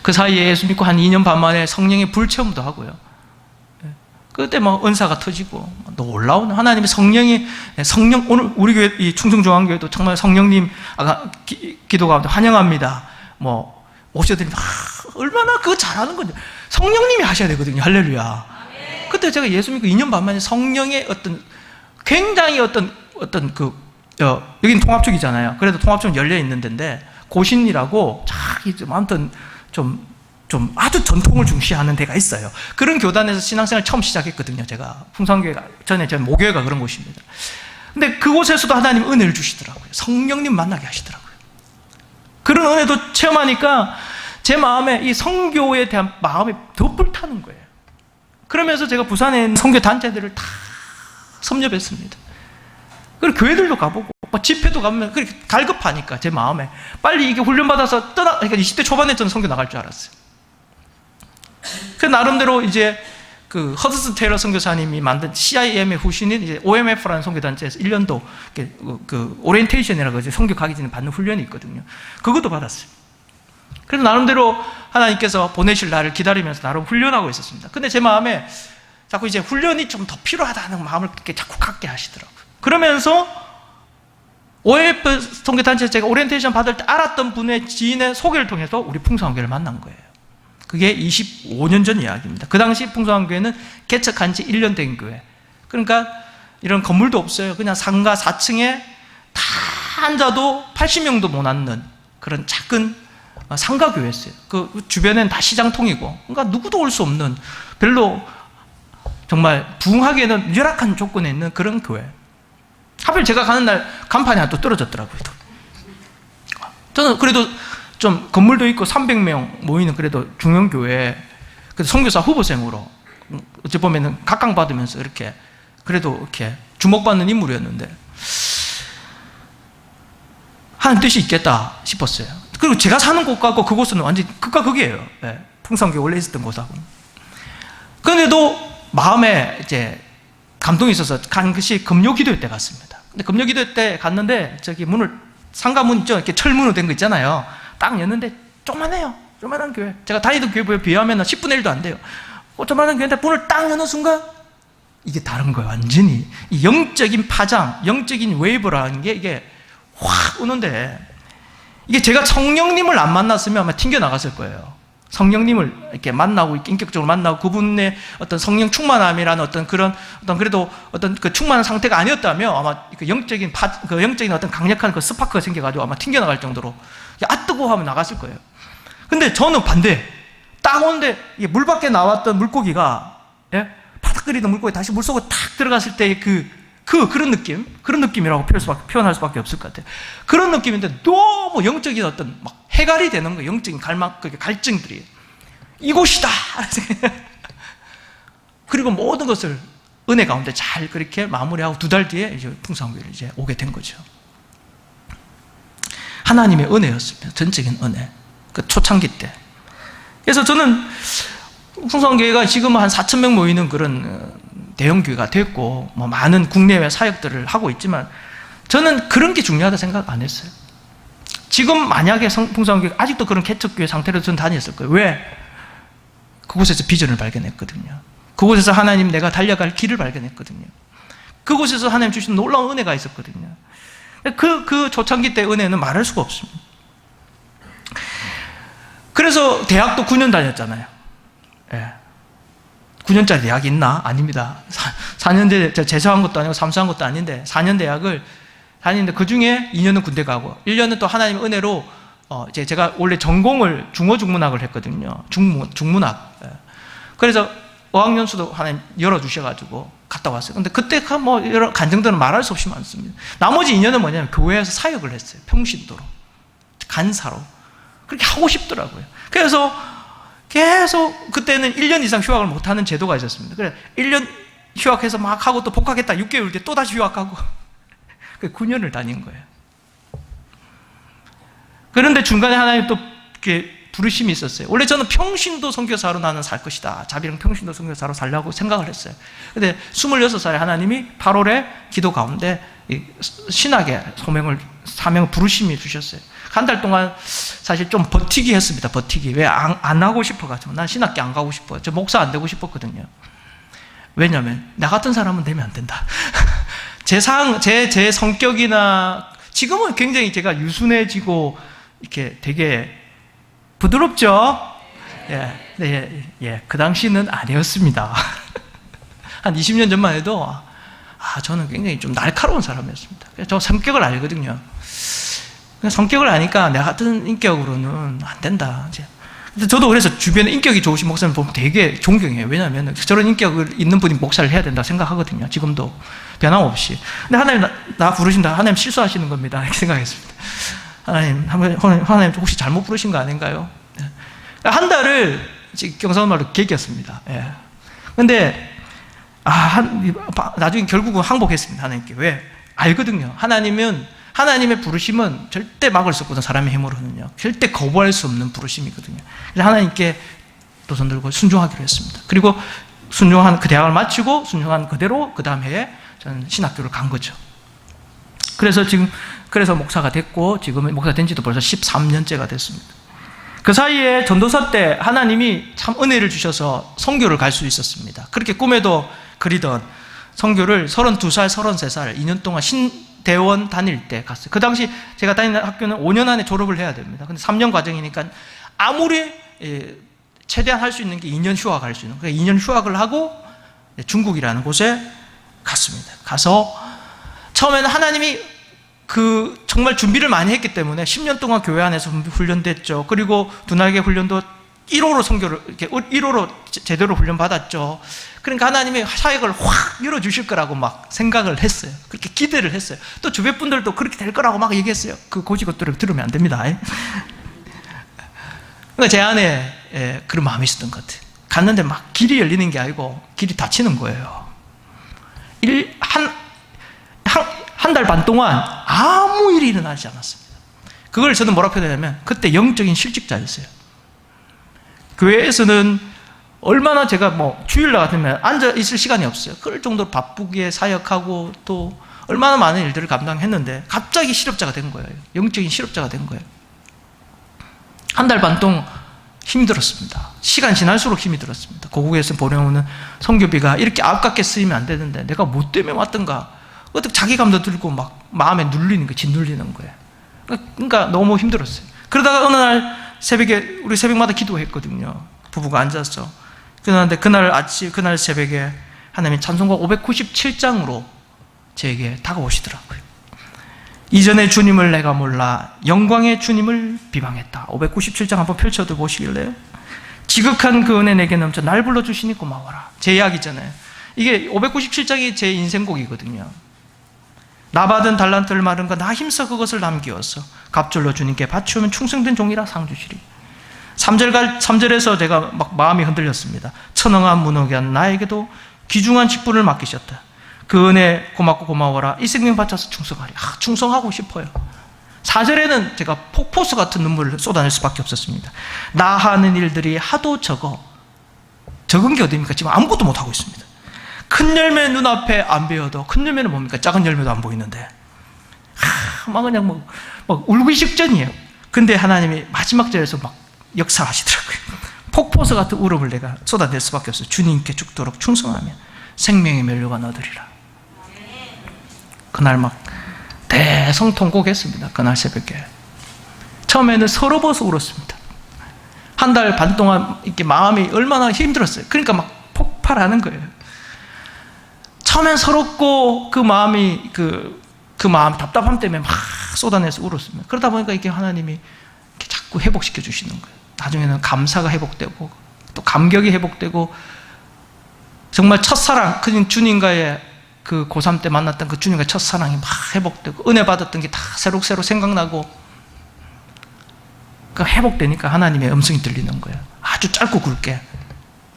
그 사이에 예수 믿고 한 2년 반 만에 성령의 불체험도 하고요. 그때 뭐 은사가 터지고 놀라운 하나님의 성령, 오늘 우리 교회 이 충성중앙교회도 정말 성령님 기도 가운데 환영합니다. 뭐 오셔드리면 얼마나 그거 잘하는 건지 성령님이 하셔야 되거든요. 할렐루야. 그때 제가 예수 믿고 2년 반 만에 성령의 어떤 굉장히 여긴 통합쪽이잖아요. 그래도 통합쪽은 열려 있는 데인데 고신이라고 아무튼 좀 아주 전통을 중시하는 데가 있어요. 그런 교단에서 신앙생활 처음 시작했거든요. 제가 풍성교회가 전에 모교회가 그런 곳입니다. 근데 그곳에서도 하나님 은혜를 주시더라고요. 성령님 만나게 하시더라고요. 그런 은혜도 체험하니까 제 마음에 이 선교에 대한 마음이 더 불타는 거예요. 그러면서 제가 부산에 있는 선교 단체들을 다 섭렵했습니다. 그리고 교회들도 가보고 집회도 가면 그렇게 갈급하니까 제 마음에 빨리 이게 훈련받아서 그러니까 20대 초반에 저는 선교 나갈 줄 알았어요. 그 나름대로 이제 그 허드슨 테일러 선교사님이 만든 CIM의 후신인 이제 OMF라는 선교단체에서 1년도 그 오리엔테이션이라고 이제 선교 가기 전에 받는 훈련이 있거든요. 그것도 받았어요. 그래서 나름대로 하나님께서 보내실 날을 기다리면서 나름 훈련하고 있었습니다. 근데 제 마음에 자꾸 이제 훈련이 좀 더 필요하다는 마음을 이렇게 자꾸 갖게 하시더라고요. 그러면서 OMF 선교단체 제가 오리엔테이션 받을 때 알았던 분의 지인의 소개를 통해서 우리 풍성한교회를 만난 거예요. 그게 25년 전 이야기입니다. 그 당시 풍성한교회는 개척한 지 1년 된 교회. 그러니까 이런 건물도 없어요. 그냥 상가 4층에 다 앉아도 80명도 못 앉는 그런 작은 상가교회였어요. 그 주변엔 다 시장통이고, 그러니까 누구도 올 수 없는 별로 정말 부흥하기에는 열악한 조건에 있는 그런 교회. 하필 제가 가는 날 간판이 하나 또 떨어졌더라고요. 저는 그래도 좀 건물도 있고 300명 모이는 그래도 중형교회, 선교사 후보생으로 어찌 보면은 각광받으면서 이렇게 그래도 이렇게 주목받는 인물이었는데 하는 뜻이 있겠다 싶었어요. 그리고 제가 사는 곳과 그곳은 완전히 극과 극이에요. 네. 풍성교회 원래 있었던 곳하고. 그런데도 마음에 이제 감동이 있어서 간 것이 금요기도 때 갔습니다. 근데 금요기도 때 갔는데 저기 문을 상가문 있죠? 이렇게 철문으로 된 거 있잖아요. 딱 열는데 조그만해요. 조그만한 교회. 제가 다니던 교회에 비하면 10분의 1도 안 돼요. 조그만한 교회인데 문을 딱 여는 순간 이게 다른 거예요. 완전히 이 영적인 파장, 영적인 웨이브라는 게 이게 확 오는데, 이게 제가 성령님을 안 만났으면 아마 튕겨 나갔을 거예요. 성령님을 이렇게 만나고 인격적으로 만나고 그분의 어떤 성령 충만함이라는 어떤 그런 그래도 어떤 그 충만한 상태가 아니었다면 아마 그 영적인 어떤 강력한 그 스파크가 생겨가지고 아마 튕겨 나갈 정도로 뜨거워 하면 나갔을 거예요. 근데 저는 반대. 딱 오는데 물 밖에 나왔던 물고기가, 예? 바닥거리던 물고기 다시 물속으로 탁 들어갔을 때의 그런 느낌이라고 표현할 수밖에 없을 것 같아요. 그런 느낌인데 너무 영적인 어떤 막 해갈이 되는 거예요. 영적인 갈증들이. 이곳이다! 그리고 모든 것을 은혜 가운데 잘 그렇게 마무리하고 2달 뒤에 이제 풍성교회를 이제 오게 된 거죠. 하나님의 은혜였습니다. 전적인 은혜. 그 초창기 때. 그래서 저는 풍성교회가 지금 한 4,000명 모이는 그런 대형교회가 됐고, 뭐 많은 국내외 사역들을 하고 있지만, 저는 그런 게 중요하다 생각 안 했어요. 지금 만약에 풍성교회가 아직도 그런 개척교회 상태로 저는 다녔을 거예요. 왜? 그곳에서 비전을 발견했거든요. 그곳에서 하나님 내가 달려갈 길을 발견했거든요. 그곳에서 하나님 주신 놀라운 은혜가 있었거든요. 그 초창기 때 은혜는 말할 수가 없습니다. 그래서 대학도 9년 다녔잖아요. 예. 9년짜리 대학이 있나? 아닙니다. 4년제 재수한 것도 아니고 삼수한 것도 아닌데 4년 대학을 다니는데 그 중에 2년은 군대 가고 1년은 또 하나님의 은혜로 이제 제가 원래 전공을 중어중문학을 했거든요. 중문학. 예. 그래서 어학연수도 하나님 열어주셔가지고 갔다 왔어요. 근데 그때 뭐 여러 간증들은 말할 수 없이 많습니다. 나머지 2년은 뭐냐면 교회에서 사역을 했어요. 평신도로. 간사로. 그렇게 하고 싶더라고요. 그래서 계속 그때는 1년 이상 휴학을 못하는 제도가 있었습니다. 그래 1년 휴학해서 막 하고 또 복학했다 6개월 뒤에 또 다시 휴학하고 9년을 다닌 거예요. 그런데 중간에 하나님 또 이렇게 부르심이 있었어요. 원래 저는 평신도 선교사로 나는 살 것이다. 자비랑 평신도 선교사로 살려고 생각을 했어요. 근데 26살에 하나님이 8월에 기도 가운데 신학의 사명을 부르심이 주셨어요. 한 달 동안 사실 좀 버티기 했습니다. 버티기. 왜 안 하고 싶어가지고. 난 신학교 안 가고 싶어요. 저 목사 안 되고 싶었거든요. 왜냐면 나 같은 사람은 되면 안 된다. 제 성격이나 지금은 굉장히 제가 유순해지고 이렇게 되게 부드럽죠? 예. 그 당시는 아니었습니다. 한 20년 전만 해도 저는 굉장히 좀 날카로운 사람이었습니다. 저 성격을 알거든요. 성격을 아니까 내 같은 인격으로는 안 된다. 저도 그래서 주변에 인격이 좋으신 목사님 보면 되게 존경해요. 왜냐하면 저런 인격을 있는 분이 목사를 해야 된다 생각하거든요. 지금도 변함없이. 근데 하나님 나 부르신다. 하나님 실수하시는 겁니다. 이렇게 생각했습니다. 하나님 혹시 잘못 부르신 거 아닌가요? 한 달을 경상말로 개겼습니다. 예. 근데 나중에 결국은 항복했습니다. 하나님께. 왜? 알거든요. 하나님의 부르심은 절대 막을 수 없거든요. 사람의 힘으로는요. 절대 거부할 수 없는 부르심이거든요. 그래서 하나님께 또 손 들고 순종하기로 했습니다. 그리고 순종한 그 대학을 마치고 순종한 그대로 그 다음 해에 저는 신학교를 간 거죠. 그래서 목사가 됐고 지금은 목사 된 지도 벌써 13년째가 됐습니다. 그 사이에 전도사 때 하나님이 참 은혜를 주셔서 선교를 갈 수 있었습니다. 그렇게 꿈에도 그리던 선교를 32살, 33살 2년 동안 신대원 다닐 때 갔어요. 그 당시 제가 다니는 학교는 5년 안에 졸업을 해야 됩니다. 근데 3년 과정이니까 아무리 최대한 할 수 있는 게 2년 휴학할 수 있는. 그래서 2년 휴학을 하고 중국이라는 곳에 갔습니다. 가서 처음에는 하나님이 정말 준비를 많이 했기 때문에 10년 동안 교회 안에서 훈련됐죠. 그리고 두날개 훈련도 1호로 선교를, 이렇게 1호로 제대로 훈련받았죠. 그러니까 하나님이 사역을 확 열어주실 거라고 막 생각을 했어요. 그렇게 기대를 했어요. 또 주변 분들도 그렇게 될 거라고 막 얘기했어요. 그 고지 것들을 들으면 안 됩니다. 그러니까 제 안에 그런 마음이 있었던 것 같아요. 갔는데 막 길이 열리는 게 아니고 길이 닫히는 거예요. 한 달 반 동안 아무 일이 일어나지 않았습니다. 그걸 저는 뭐라 표현하냐면 그때 영적인 실직자였어요. 교회에서는 얼마나 제가 뭐 주일날 같으면 앉아 있을 시간이 없어요. 그럴 정도로 바쁘게 사역하고 또 얼마나 많은 일들을 감당했는데 갑자기 실업자가 된 거예요. 영적인 실업자가 된 거예요. 한 달 반 동안 힘들었습니다. 시간 지날수록 힘이 들었습니다. 고국에서 보내오는 선교비가 이렇게 아깝게 쓰이면 안 되는데 내가 뭐 때문에 왔던가 어떻게 자기감도 들고 막 마음에 눌리는 거예요. 짓눌리는 거예요. 그러니까 너무 힘들었어요. 그러다가 어느 날 새벽에 우리 새벽마다 기도했거든요. 부부가 앉아서. 그런데 그날 새벽에 하나님이 찬송가 597장으로 저에게 다가오시더라고요. 이전에 주님을 내가 몰라 영광의 주님을 비방했다. 597장 한번 펼쳐도 보시길래요. 지극한 그 은혜 내게 넘쳐 날 불러주시니 고마워라. 제 이야기잖아요. 이게 597장이 제 인생곡이거든요. 나 받은 달란트를 마른 거 나 힘써 그것을 남기어서 갑절로 주님께 바치우면 충성된 종이라 상 주시리. 3절에서 제가 막 마음이 흔들렸습니다. 천왕한 무너기한 나에게도 귀중한 직분을 맡기셨다. 그 은혜 고맙고 고마워라. 이 생명 바쳐서 충성하리. 충성하고 싶어요. 4절에는 제가 폭포수 같은 눈물을 쏟아낼 수밖에 없었습니다. 나 하는 일들이 하도 적은 게 어디입니까? 지금 아무것도 못하고 있습니다. 큰 열매 눈앞에 안 베어도 큰 열매는 뭡니까? 작은 열매도 안 보이는데 막 그냥 막 울기 직전이에요. 근데 하나님이 마지막 절에서 막 역사하시더라고요. 폭포수 같은 울음을 내가 쏟아낼 수밖에 없어요. 주님께 죽도록 충성하면 생명의 멸류가 얻으리라. 그날 막 대성통곡했습니다. 그날 새벽에 처음에는 서러워서 울었습니다. 한 달 반 동안 이렇게 마음이 얼마나 힘들었어요. 그러니까 막 폭발하는 거예요. 처음엔 서럽고 그 마음이 답답함 때문에 막 쏟아내서 울었습니다. 그러다 보니까 이게 하나님이 이렇게 자꾸 회복시켜 주시는 거예요. 나중에는 감사가 회복되고 또 감격이 회복되고 정말 첫사랑, 그 주님과의 그 고3 때 만났던 그 주님과의 첫사랑이 막 회복되고 은혜 받았던 게 다 새록새록 생각나고 그 회복되니까 하나님의 음성이 들리는 거예요. 아주 짧고 굵게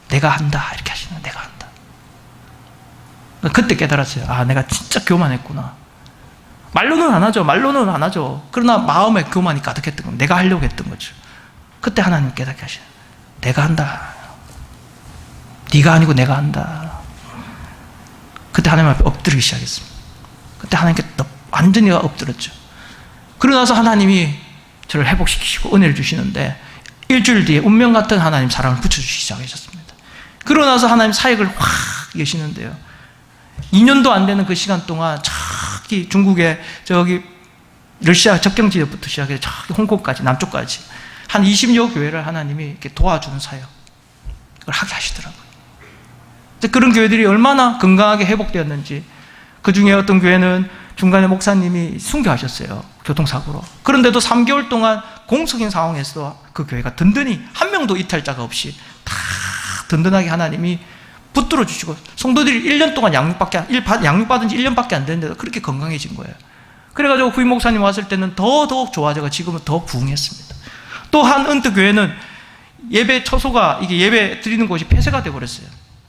내가 한다 이렇게 하시는 거예요. 내가 한다. 그때 깨달았어요. 내가 진짜 교만했구나. 말로는 안 하죠. 그러나 마음에 교만이 가득했던 거예요. 내가 하려고 했던 거죠. 그때 하나님 깨닫게 하시는 거예요. 내가 한다. 네가 아니고 내가 한다. 그때 하나님 앞에 엎드리기 시작했습니다. 그때 하나님께 완전히 엎드렸죠. 그러고 나서 하나님이 저를 회복시키시고 은혜를 주시는데 일주일 뒤에 운명 같은 하나님 사랑을 붙여주시기 시작하셨습니다. 그러고 나서 하나님 사역을 확 여시는데요. 2년도 안 되는 그 시간 동안 저기 중국의 저기 러시아 접경 지역부터 시작해서 저기 홍콩까지 남쪽까지 한 20여 교회를 하나님이 이렇게 도와주는 사역 그걸 하게 하시더라고요. 그런 교회들이 얼마나 건강하게 회복되었는지. 그 중에 어떤 교회는 중간에 목사님이 순교하셨어요. 교통사고로. 그런데도 3개월 동안 공석인 상황에서도 그 교회가 든든히 한 명도 이탈자가 없이 다 든든하게 하나님이 붙들어 주시고 성도들이 1년 동안 양육받은 지 1년밖에 안 됐는데도 그렇게 건강해진 거예요. 그래가지고 구임 목사님 왔을 때는 더더욱 좋아져가 지금은 더 부흥했습니다. 또 한 은퇴 교회는 예배 처소가 이게 예배 드리는 곳이 폐쇄가 되어버렸어요.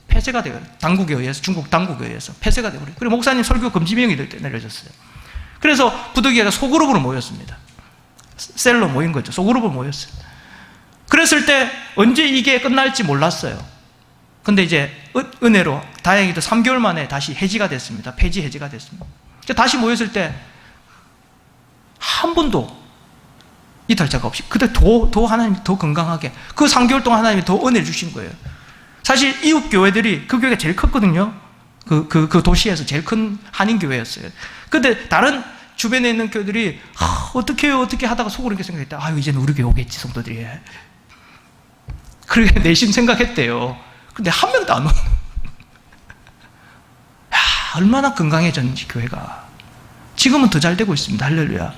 폐쇄가 되어요. 당국에 의해서, 중국 당국에 의해서 폐쇄가 되어버려요. 그리고 목사님 설교 금지명이 내려졌어요. 그래서 부득이가 소그룹으로 모였습니다. 셀로 모인 거죠. 소그룹으로 모였어요. 그랬을 때 언제 이게 끝날지 몰랐어요. 근데 이제 은혜로 다행히도 3개월 만에 다시 해지가 됐습니다. 폐지 해지가 됐습니다. 다시 모였을 때 한 분도 이탈자가 없이 그때 더 하나님이 더 건강하게 그 3개월 동안 하나님이 더 은혜를 주신 거예요. 사실 이웃 교회들이 그 교회가 제일 컸거든요. 그 도시에서 제일 큰 한인교회였어요. 근데 다른 주변에 있는 교회들이 어떻게 하다가 속으로 이렇게 생각했다. 이제는 우리 교회 오겠지 성도들이. 그렇게 내심 생각했대요. 근데 한 명도 안 와. 얼마나 건강해졌는지 교회가. 지금은 더 잘 되고 있습니다. 할렐루야.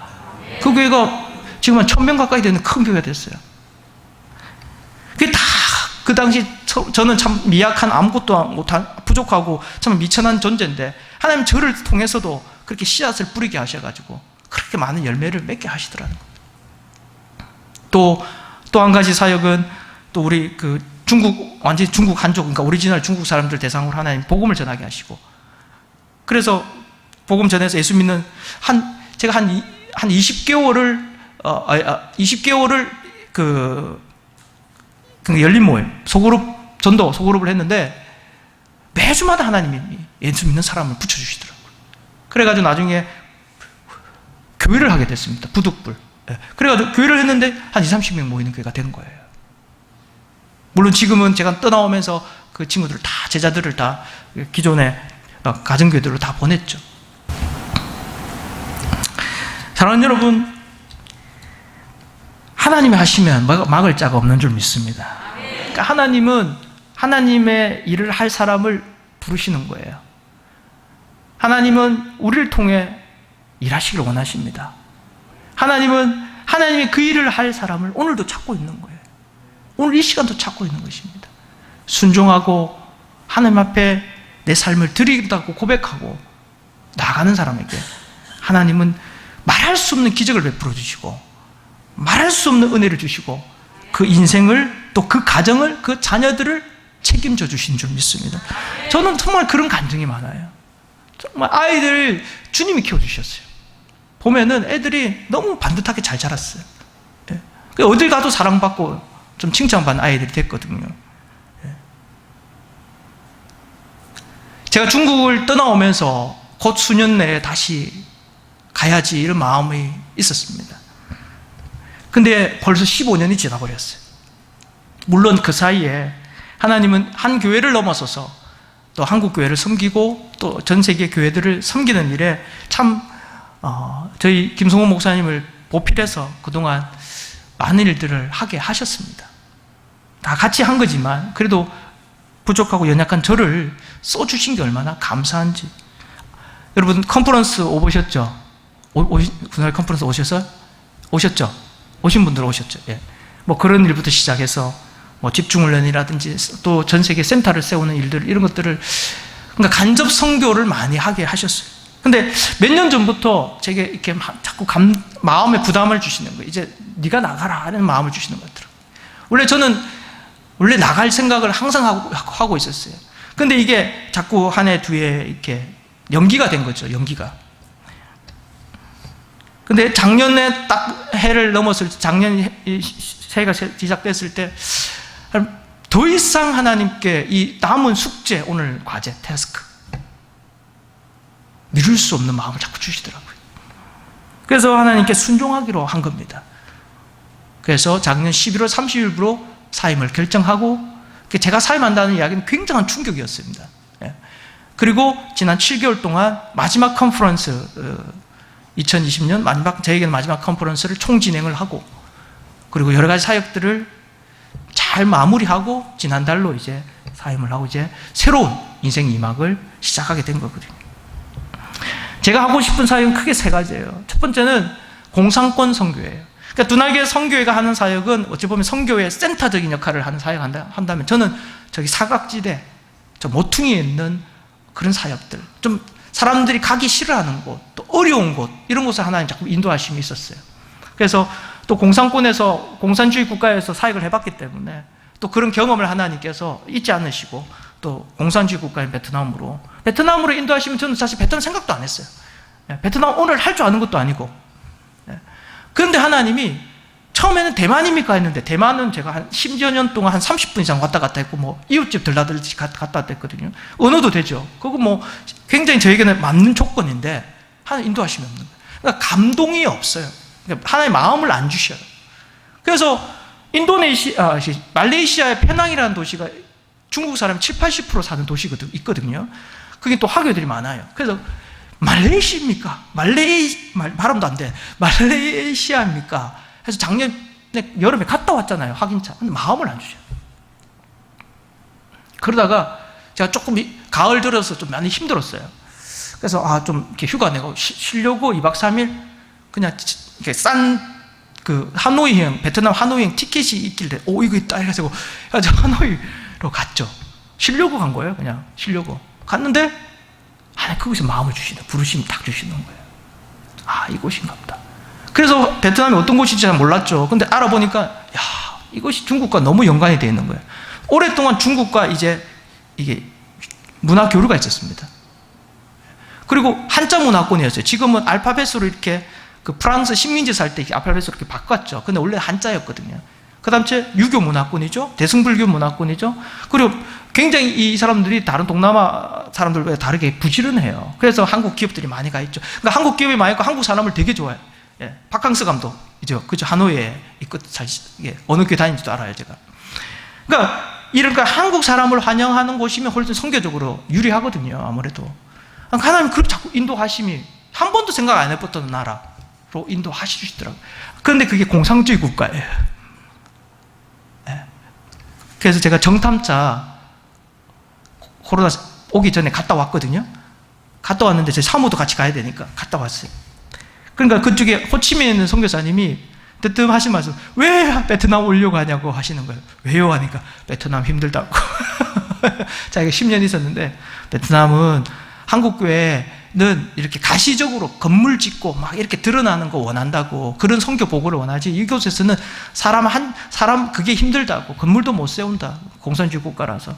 그 교회가 지금 한 1000명 가까이 되는 큰 교회가 됐어요. 그게 다 그 당시 저는 참 미약한 아무것도 못한 부족하고 참 미천한 존재인데 하나님 저를 통해서도 그렇게 씨앗을 뿌리게 하셔가지고 그렇게 많은 열매를 맺게 하시더라는 거예요. 또 또 한 가지 사역은 또 우리 그 중국, 완전히 중국 한족, 그러니까 오리지널 중국 사람들 대상으로 하나님 복음을 전하게 하시고, 그래서 복음 전해서 예수 믿는 제가 한 20개월을 20개월을 그 열린 모임 소그룹 전도 소그룹을 했는데 매주마다 하나님이 예수 믿는 사람을 붙여주시더라고요. 그래가지고 나중에 교회를 하게 됐습니다. 부득불. 그래가지고 교회를 했는데 한 20-30명 모이는 교회가 된 거예요. 물론 지금은 제가 떠나오면서 그 친구들을 다, 제자들을 다 기존의 가정교회들로 다 보냈죠. 사랑하는 여러분, 하나님이 하시면 막을 자가 없는 줄 믿습니다. 그러니까 하나님은 하나님의 일을 할 사람을 부르시는 거예요. 하나님은 우리를 통해 일하시기를 원하십니다. 하나님은 하나님이 그 일을 할 사람을 오늘도 찾고 있는 거예요. 오늘 이 시간도 찾고 있는 것입니다. 순종하고 하나님 앞에 내 삶을 드리겠다고 고백하고 나아가는 사람에게 하나님은 말할 수 없는 기적을 베풀어 주시고 말할 수 없는 은혜를 주시고 그 인생을 또 그 가정을 그 자녀들을 책임져 주신 줄 믿습니다. 저는 정말 그런 감정이 많아요. 정말 아이들 주님이 키워주셨어요. 보면은 애들이 너무 반듯하게 잘 자랐어요. 어딜 가도 사랑받고 좀 칭찬받는 아이들이 됐거든요. 제가 중국을 떠나오면서 곧 수년 내에 다시 가야지 이런 마음이 있었습니다. 근데 벌써 15년이 지나버렸어요. 물론 그 사이에 하나님은 한 교회를 넘어서서 또 한국 교회를 섬기고 또 전 세계 교회들을 섬기는 일에 참 저희 김성호 목사님을 보필해서 그동안 많은 일들을 하게 하셨습니다. 다 같이 한 거지만 그래도 부족하고 연약한 저를 써주신 게 얼마나 감사한지. 여러분 컨퍼런스 오셨죠? 분할 컨퍼런스 오셨죠? 오신 분들 오셨죠? 예. 뭐 그런 일부터 시작해서 뭐 집중훈련이라든지 또 전 세계 센터를 세우는 일들, 이런 것들을, 그러니까 간접 선교를 많이 하게 하셨어요. 근데 몇 년 전부터 제게 이렇게 자꾸 마음에 부담을 주시는 거예요. 이제 네가 나가라 하는 마음을 주시는 것 같더라고요. 원래 저는 나갈 생각을 항상 하고 있었어요. 근데 이게 자꾸 한 해, 두 해 이렇게 연기가 된 거죠. 연기가. 근데 작년에 딱 해를 넘었을 때, 작년 새해가 시작됐을 때 더 이상 하나님께 이 남은 숙제, 오늘 과제, 태스크 미룰 수 없는 마음을 자꾸 주시더라고요. 그래서 하나님께 순종하기로 한 겁니다. 그래서 작년 11월 30일부로 사임을 결정하고, 제가 사임한다는 이야기는 굉장한 충격이었습니다. 그리고 지난 7개월 동안 마지막 컨퍼런스, 2020년 저에게는 마지막 컨퍼런스를 총진행을 하고, 그리고 여러 가지 사역들을 잘 마무리하고 지난달로 이제 사임을 하고 이제 새로운 인생 2막을 시작하게 된 거거든요. 제가 하고 싶은 사역은 크게 세 가지예요. 첫 번째는 공상권 선교예요. 그러니까 두날개 선교회가 하는 사역은 어찌 보면 선교의 센터적인 역할을 하는 사역을 한다면, 저는 저기 사각지대, 저 모퉁이에 있는 그런 사역들, 좀 사람들이 가기 싫어하는 곳, 또 어려운 곳, 이런 곳을 하나님 자꾸 인도하심이 있었어요. 그래서 또 공산권에서, 공산주의 국가에서 사역을 해봤기 때문에 또 그런 경험을 하나님께서 잊지 않으시고, 또 공산주의 국가인 베트남으로 인도하시면 저는 사실 베트남 생각도 안 했어요. 베트남 오늘 할 줄 아는 것도 아니고. 그런데 하나님이 처음에는 대만입니까 했는데, 대만은 제가 한 10여 년 동안 한 30분 이상 왔다 갔다 했고, 뭐 이웃집 들라들듯이 갔다 갔다 했거든요. 언어도 되죠. 그거 뭐 굉장히 저에게는 맞는 조건인데 하나님 인도하심이 없는 거예요. 그러니까 감동이 없어요. 그러니까 하나님의 마음을 안 주셔요. 그래서 말레이시아의 페낭이라는 도시가 중국 사람 70-80% 사는 도시거든요. 있거든요. 그게 또 화교들이 많아요. 그래서 말레이시입니까? 발음도 안 돼. 말레이시아입니까? 해서 작년 여름에 갔다 왔잖아요. 확인차. 근데 마음을 안 주셔요. 그러다가 제가 조금 가을 들어서 좀 많이 힘들었어요. 그래서 좀 이렇게 휴가 내고 쉬려고 2박 3일 그냥 이렇게 싼 그 하노이행, 베트남 하노이행 티켓이 있길래 이거 있다 해가지고 하노이로 갔죠. 쉬려고 간 거예요. 그냥 쉬려고 갔는데 거기서 마음을 주시는, 부르심을 딱 주시는 거예요. 이곳인가 보다. 그래서 베트남이 어떤 곳인지 잘 몰랐죠. 근데 알아보니까 이것이 중국과 너무 연관이 되어 있는 거예요. 오랫동안 중국과 이제 이게 문화 교류가 있었습니다. 그리고 한자 문화권이었어요. 지금은 알파벳으로 이렇게 그 프랑스 식민지 살 때 알파벳으로 이렇게 바꿨죠. 근데 원래 한자였거든요. 그 다음 유교 문화권이죠. 대승불교 문화권이죠. 그리고 굉장히 이 사람들이 다른 동남아 사람들과 다르게 부지런해요. 그래서 한국 기업들이 많이 가 있죠. 그러니까 한국 기업이 많이 있고 한국 사람을 되게 좋아해요. 예. 바캉스 감독이죠. 그죠. 하노이에 있고, 어느 교회 다니는지도 알아요, 제가. 그러니까, 한국 사람을 환영하는 곳이면 훨씬 선교적으로 유리하거든요, 아무래도. 하나님 그렇게 자꾸 인도하심이 한 번도 생각 안 해봤던 나라로 인도하시더라고요. 그런데 그게 공산주의 국가예요. 예. 그래서 제가 정탐자 코로나 오기 전에 갔다 왔거든요. 갔다 왔는데 제 사무도 같이 가야 되니까 갔다 왔어요. 그러니까 그쪽에 호치민에 있는 선교사님이 뜨뜻하신 말씀, 왜 베트남 오려고 하냐고 하시는 거예요. 왜요? 하니까 베트남 힘들다고. 자기가 10년 있었는데 베트남은 한국 교회는 이렇게 가시적으로 건물 짓고 막 이렇게 드러나는 거 원한다고, 그런 선교 보고를 원하지, 이곳에서는 사람 그게 힘들다고, 건물도 못 세운다, 공산주의 국가라서.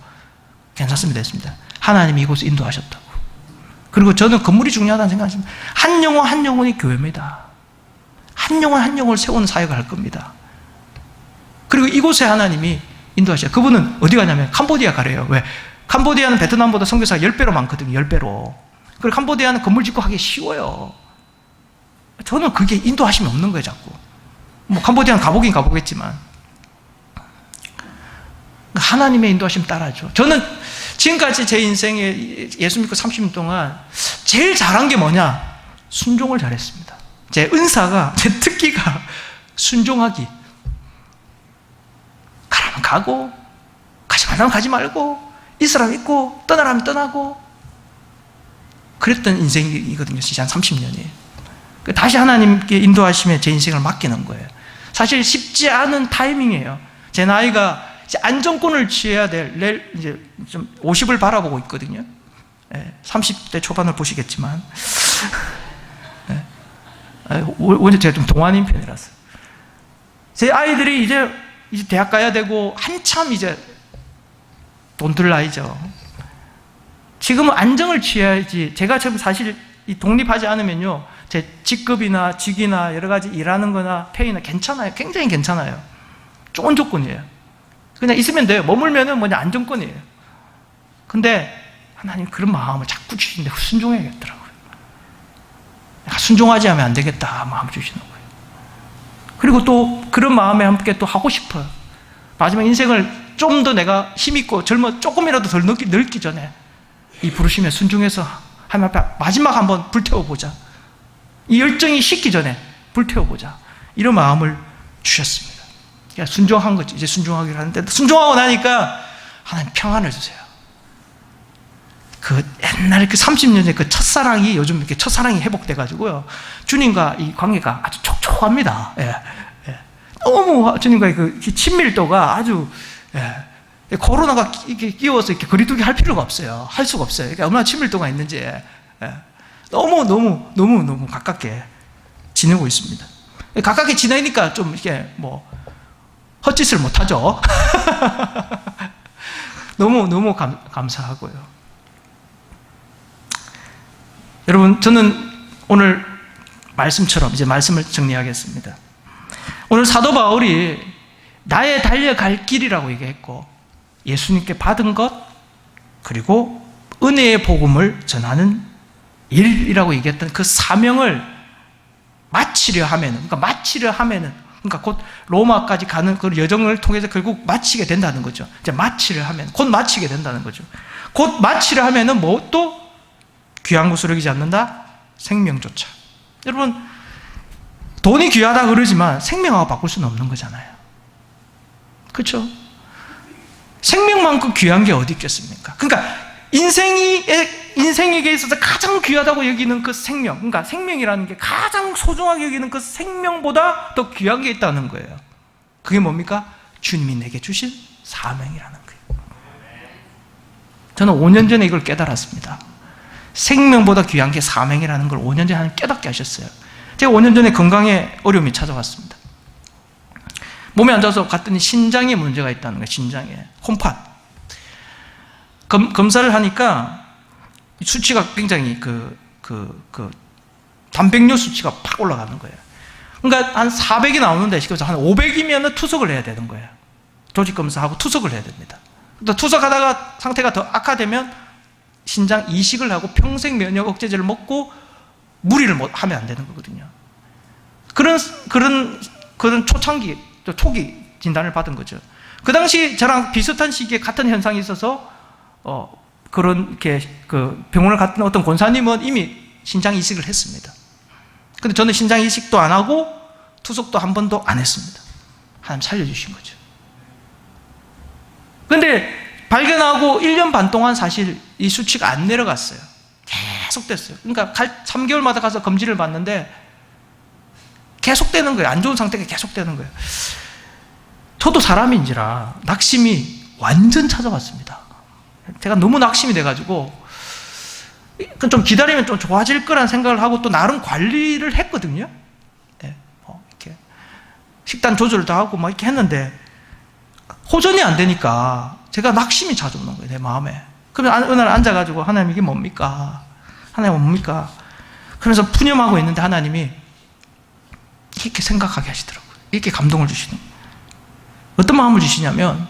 괜찮습니다 했습니다. 하나님이 이곳을 인도하셨다고. 그리고 저는 건물이 중요하다는 생각이 듭니다. 한 영혼 한 영혼이 교회입니다. 한 영혼 한 영혼을 세우는 사역을 할 겁니다. 그리고 이곳에 하나님이 인도하셔요. 그분은 어디 가냐면 캄보디아 가래요. 왜? 캄보디아는 베트남보다 선교사가 10배로 많거든요. 10배로. 그리고 캄보디아는 건물 짓고 하기 쉬워요. 저는 그게 인도하심이 없는 거예요, 자꾸. 뭐 캄보디아는 가보긴 가보겠지만 하나님의 인도하심 따라죠. 저는 지금까지 제 인생에 예수 믿고 30년 동안 제일 잘한 게 뭐냐? 순종을 잘했습니다. 제 은사가, 제 특기가 순종하기. 가라면 가고, 가지 말라면 가지 말고, 있으라면 있고, 떠나라면 떠나고. 그랬던 인생이거든요. 한 30년이. 다시 하나님께 인도하시면 제 인생을 맡기는 거예요. 사실 쉽지 않은 타이밍이에요. 제 나이가 이제 안정권을 취해야 될, 이제 좀 50을 바라보고 있거든요. 30대 초반을 보시겠지만. 원래 제가 좀 동안인 편이라서. 제 아이들이 이제 대학 가야 되고, 한참 이제 돈 들 나이죠. 지금은 안정을 취해야지. 제가 지금 사실 독립하지 않으면요, 제 직급이나 직이나 여러 가지 일하는 거나 페이나 괜찮아요. 굉장히 괜찮아요. 좋은 조건이에요. 그냥 있으면 돼요. 머물면은 뭐냐, 안정권이에요. 근데 하나님 그런 마음을 자꾸 주시는데 순종해야겠더라고요. 내가 순종하지 않으면 안 되겠다 마음 주시는 거예요. 그리고 또 그런 마음에 함께 또 하고 싶어요. 마지막 인생을 좀 더 내가 힘있고 조금이라도 덜 늙기 전에 이 부르심에 순종해서 하나님 앞에 마지막 한번 불태워보자. 이 열정이 식기 전에 불태워보자. 이런 마음을 주셨습니다. 그러니까 순종한 거지. 이제 순종하기로 하는데, 순종하고 나니까 하나님 평안을 주세요. 그 옛날에 그 30년 전에 그 첫사랑이 요즘 이렇게 첫사랑이 회복돼가지고요, 주님과 이 관계가 아주 촉촉합니다. 예. 예. 너무 주님과의 그 친밀도가 아주, 예. 코로나가 이렇게 끼워서 이렇게 거리두기 할 필요가 없어요. 할 수가 없어요. 그러니까 얼마나 친밀도가 있는지. 예. 너무 가깝게 지내고 있습니다. 가깝게 지내니까 좀 이렇게 뭐 헛짓을 못 하죠. 너무 감사하고요. 여러분, 저는 오늘 말씀처럼 이제 말씀을 정리하겠습니다. 오늘 사도 바울이 나의 달려갈 길이라고 얘기했고, 예수님께 받은 것, 그리고 은혜의 복음을 전하는 일이라고 얘기했던 그 사명을 마치려 하면은, 그러니까 곧 로마까지 가는 그 여정을 통해서 결국 마치게 된다는 거죠. 이제 마치려 하면, 곧 마치게 된다는 거죠. 곧 마치려 하면은 뭐 또 귀한 것으로 여기지 않는다? 생명조차. 여러분, 돈이 귀하다 그러지만 생명하고 바꿀 수는 없는 거잖아요. 그렇죠? 생명만큼 귀한 게 어디 있겠습니까? 그러니까 인생에게 있어서 가장 귀하다고 여기는 그 생명, 그러니까 생명이라는 게 가장 소중하게 여기는 그 생명보다 더 귀한 게 있다는 거예요. 그게 뭡니까? 주님이 내게 주신 사명이라는 거예요. 저는 5년 전에 이걸 깨달았습니다. 생명보다 귀한 게 사명이라는 걸 5년 전에 하나님 깨닫게 하셨어요. 제가 5년 전에 건강에 어려움이 찾아왔습니다. 몸이 안 좋아서 갔더니 신장에 문제가 있다는 거예요. 신장에. 혼판. 검사를 하니까 수치가 굉장히 단백뇨 수치가 팍 올라가는 거예요. 그러니까 한 400이 나오는데 한 500이면 투석을 해야 되는 거예요. 조직 검사하고 투석을 해야 됩니다. 또 투석하다가 상태가 더 악화되면 신장 이식을 하고 평생 면역 억제제를 먹고 무리를 하면 안 되는 거거든요. 그런 초기 진단을 받은 거죠. 그 당시 저랑 비슷한 시기에 같은 현상이 있어서 병원을 갔던 어떤 권사님은 이미 신장 이식을 했습니다. 근데 저는 신장 이식도 안 하고 투석도 한 번도 안 했습니다. 하나님 살려주신 거죠. 근데 발견하고 1년 반 동안 사실 이 수치가 안 내려갔어요. 계속 됐어요. 그러니까 3개월마다 가서 검진을 받는데 계속 되는 거예요. 안 좋은 상태가 계속 되는 거예요. 저도 사람인지라 낙심이 완전 찾아왔습니다. 제가 너무 낙심이 돼가지고 좀 기다리면 좀 좋아질 거란 생각을 하고 또 나름 관리를 했거든요. 네, 이렇게 식단 조절도 하고 막 이렇게 했는데 호전이 안 되니까 제가 낙심이 찾아오는 거예요, 내 마음에. 그러면 어느 날 앉아가지고 하나님 이게 뭡니까? 하나님 뭡니까? 그러면서 푸념하고 있는데 하나님이 이렇게 생각하게 하시더라고요. 이렇게 감동을 주시는 거예요. 어떤 마음을 주시냐면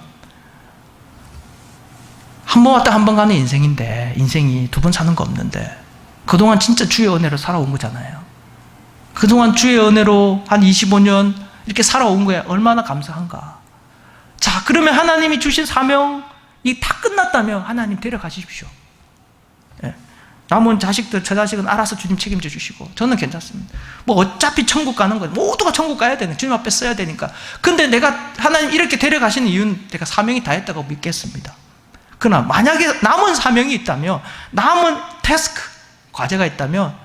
한 번 왔다 한 번 가는 인생인데 인생이 두 번 사는 거 없는데 그동안 진짜 주의 은혜로 살아온 거잖아요. 그동안 주의 은혜로 한 25년 이렇게 살아온 거에 얼마나 감사한가. 자, 그러면 하나님이 주신 사명이 다 끝났다면 하나님 데려가십시오. 예. 남은 자식들, 저 자식은 알아서 주님 책임져 주시고 저는 괜찮습니다. 뭐 어차피 천국 가는 거예요. 모두가 천국 가야 되는 주님 앞에 써야 되니까. 근데 내가 하나님 이렇게 데려가시는 이유는 내가 사명이 다 했다고 믿겠습니다. 그러나 만약에 남은 사명이 있다면, 남은 태스크, 과제가 있다면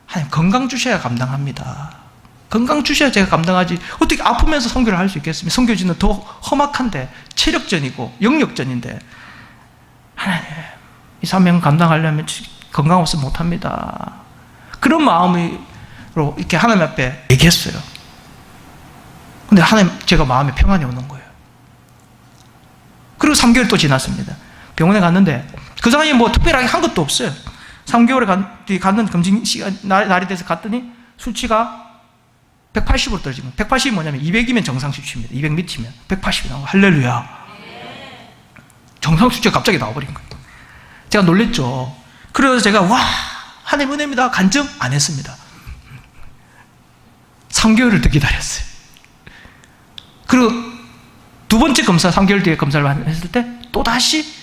하나님 건강 주셔야 감당합니다. 건강 주셔야 제가 감당하지 어떻게 아프면서 선교를 할 수 있겠습니까? 선교지는 더 험악한데 체력전이고 영역전인데 하나님 이 사명 감당하려면 건강 없으면 못합니다. 그런 마음으로 이렇게 하나님 앞에 얘기했어요. 근데 하나님 제가 마음에 평안이 오는 거예요. 그리고 3개월 또 지났습니다. 병원에 갔는데 그 사이에 뭐 특별하게 한 것도 없어요. 3개월에 뒤에 갔는 검진 시간 날이 돼서 갔더니 수치가 180으로 떨어지면 180이 뭐냐면 200이면 정상 수치입니다. 200 밑이면 180이 나오고 할렐루야. 정상 수치가 갑자기 나와버린 거예요. 제가 놀랬죠. 그래서 제가 와 하나님 은혜입니다. 간증 안 했습니다. 3개월을 더 기다렸어요. 그리고 두 번째 검사 3개월 뒤에 검사를 했을 때 또다시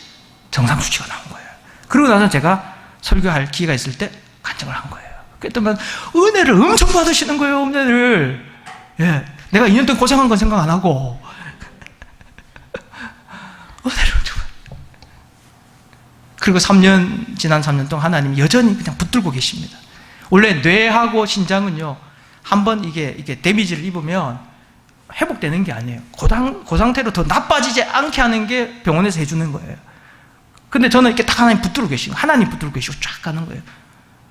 정상 수치가 나온 거예요. 그러고 나서 제가 설교할 기회가 있을 때 간증을 한 거예요. 그랬더니 은혜를 엄청 받으시는 거예요. 은혜를. 예, 내가 2년 동안 고생한 건 생각 안 하고 은혜를 엄청. 그리고 지난 3년 동안 하나님 여전히 그냥 붙들고 계십니다. 원래 뇌하고 신장은요, 한번 이게 데미지를 입으면 회복되는 게 아니에요. 그 상태로 더 나빠지지 않게 하는 게 병원에서 해주는 거예요. 근데 저는 이렇게 딱 하나님 붙들고 계시고, 하나님 붙들고 계시고 쫙 가는 거예요.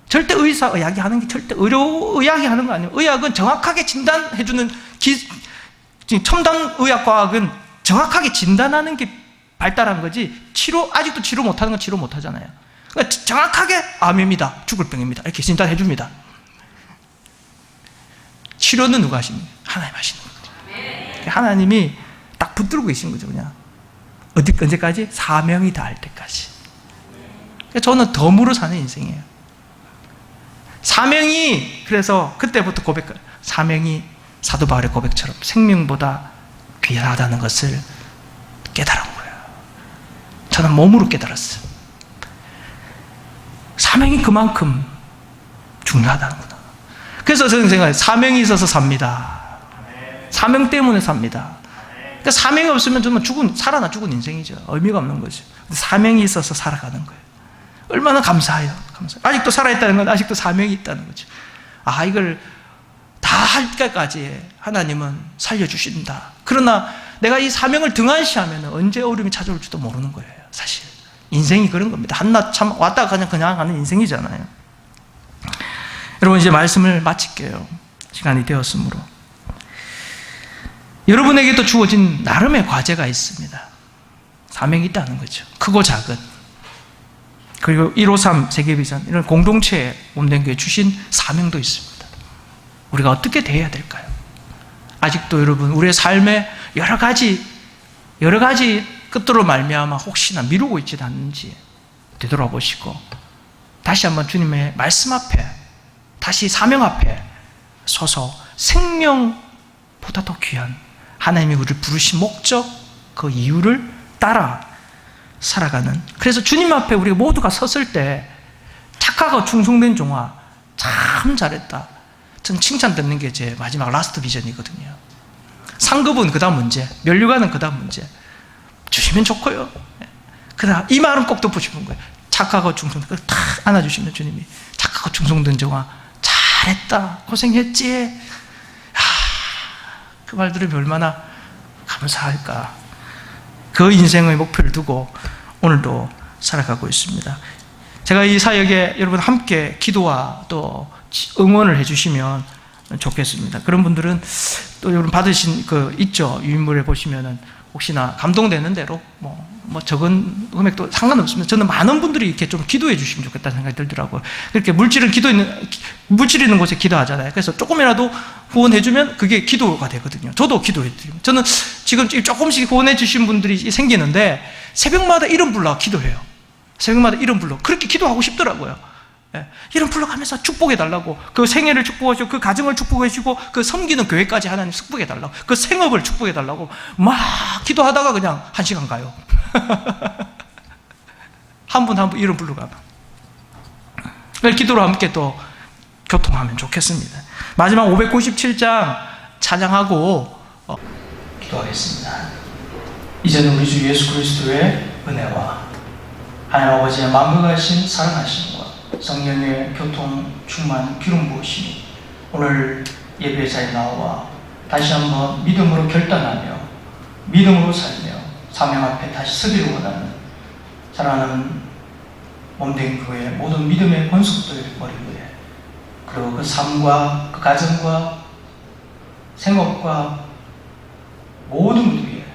절대 의학이 하는 게 절대 의학이 하는 거 아니에요. 의학은 정확하게 진단해주는 첨단 의학과학은 정확하게 진단하는 게 발달한 거지, 아직도 치료 못하는 건 치료 못하잖아요. 그러니까 정확하게 암입니다, 죽을 병입니다 이렇게 진단해줍니다. 치료는 누가 하십니까? 하나님 하시는 거죠. 하나님이 딱 붙들고 계신 거죠. 그냥 언제까지? 사명이 다할 때까지. 저는 덤으로 사는 인생이에요. 사명이, 그래서 그때부터 사명이 사도 바울의 고백처럼 생명보다 귀하다는 것을 깨달은 거예요. 저는 몸으로 깨달았어요. 사명이 그만큼 중요하다는구나. 그래서 저는 생각해요. 사명이 있어서 삽니다. 사명 때문에 삽니다. 그러니까 사명이 없으면 정말 살아나 죽은 인생이죠. 의미가 없는 거죠. 사명이 있어서 살아가는 거예요. 얼마나 감사해요. 아직도 살아있다는 건 아직도 사명이 있다는 거죠. 이걸 다 할 때까지 하나님은 살려주신다. 그러나 내가 이 사명을 등한시하면 언제 어려움이 찾아올지도 모르는 거예요. 사실 인생이 그런 겁니다. 한낱 참 왔다 그냥 가는 인생이잖아요. 여러분, 이제 말씀을 마칠게요. 시간이 되었으므로. 여러분에게도 주어진 나름의 과제가 있습니다. 사명이 있다는 거죠. 크고 작은. 그리고 153 세계비전 이런 공동체에 몸된교회 주신 사명도 있습니다. 우리가 어떻게 대해야 될까요? 아직도 여러분 우리의 삶에 여러 가지 끝으로 말미암아 혹시나 미루고 있지 않는지 되돌아보시고 다시 한번 주님의 말씀 앞에, 다시 사명 앞에 서서 생명보다 더 귀한 하나님이 우리를 부르신 목적, 그 이유를 따라 살아가는, 그래서 주님 앞에 우리가 모두가 섰을 때 착하고 충성된 종아 참 잘했다, 전 칭찬 듣는 게 제 마지막 라스트 비전이거든요. 상급은 그 다음 문제, 면류관은 그 다음 문제 주시면 좋고요. 그 다음 이 말은 꼭 덮어주는 거예요. 착하고 충성된, 탁 안아주시면 주님이 착하고 충성된 종아 잘했다, 고생했지. 그 말 들으면 얼마나 감사할까. 그 인생의 목표를 두고 오늘도 살아가고 있습니다. 제가 이 사역에 여러분 함께 기도와 또 응원을 해주시면 좋겠습니다. 그런 분들은 또 여러분 받으신 그 있죠. 유인물에 보시면은 혹시나 감동되는 대로 뭐 적은 금액도 상관없습니다. 저는 많은 분들이 이렇게 좀 기도해 주시면 좋겠다는 생각이 들더라고요. 그렇게 물질 있는 곳에 기도하잖아요. 그래서 조금이라도 후원해주면 그게 기도가 되거든요. 저도 기도해드립니다. 저는 지금 조금씩 후원해 주신 분들이 생기는데 새벽마다 이름 불러 기도해요. 새벽마다 이름 불러. 그렇게 기도하고 싶더라고요. 이름 불러가면서 축복해달라고, 그 생애를 축복하시고 그 가정을 축복해주시고 그 섬기는 교회까지 하나님 축복해달라고, 그 생업을 축복해달라고 막 기도하다가 그냥 1시간 가요. 한 분 한 분 이름 부르고 기도로 함께 또 교통하면 좋겠습니다. 마지막 597장 찬양하고 기도하겠습니다. 이제는 우리 주 예수 그리스도의 은혜와 하나님 아버지의 만물하신 사랑하심과 성령의 교통, 충만, 기름 부으심이 오늘 예배 자리에 나와 다시 한번 믿음으로 결단하며 믿음으로 살며 사명 앞에 다시 서기를 원하는 사랑하는 몸된 교회의 모든 믿음의 권속들 머리 위에, 그리고 그 삶과 그 가정과 생업과 모든 것 위에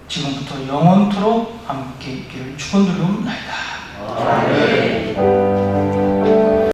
지금부터 영원토록 함께 있기를 축원드리옵나이다. 아멘.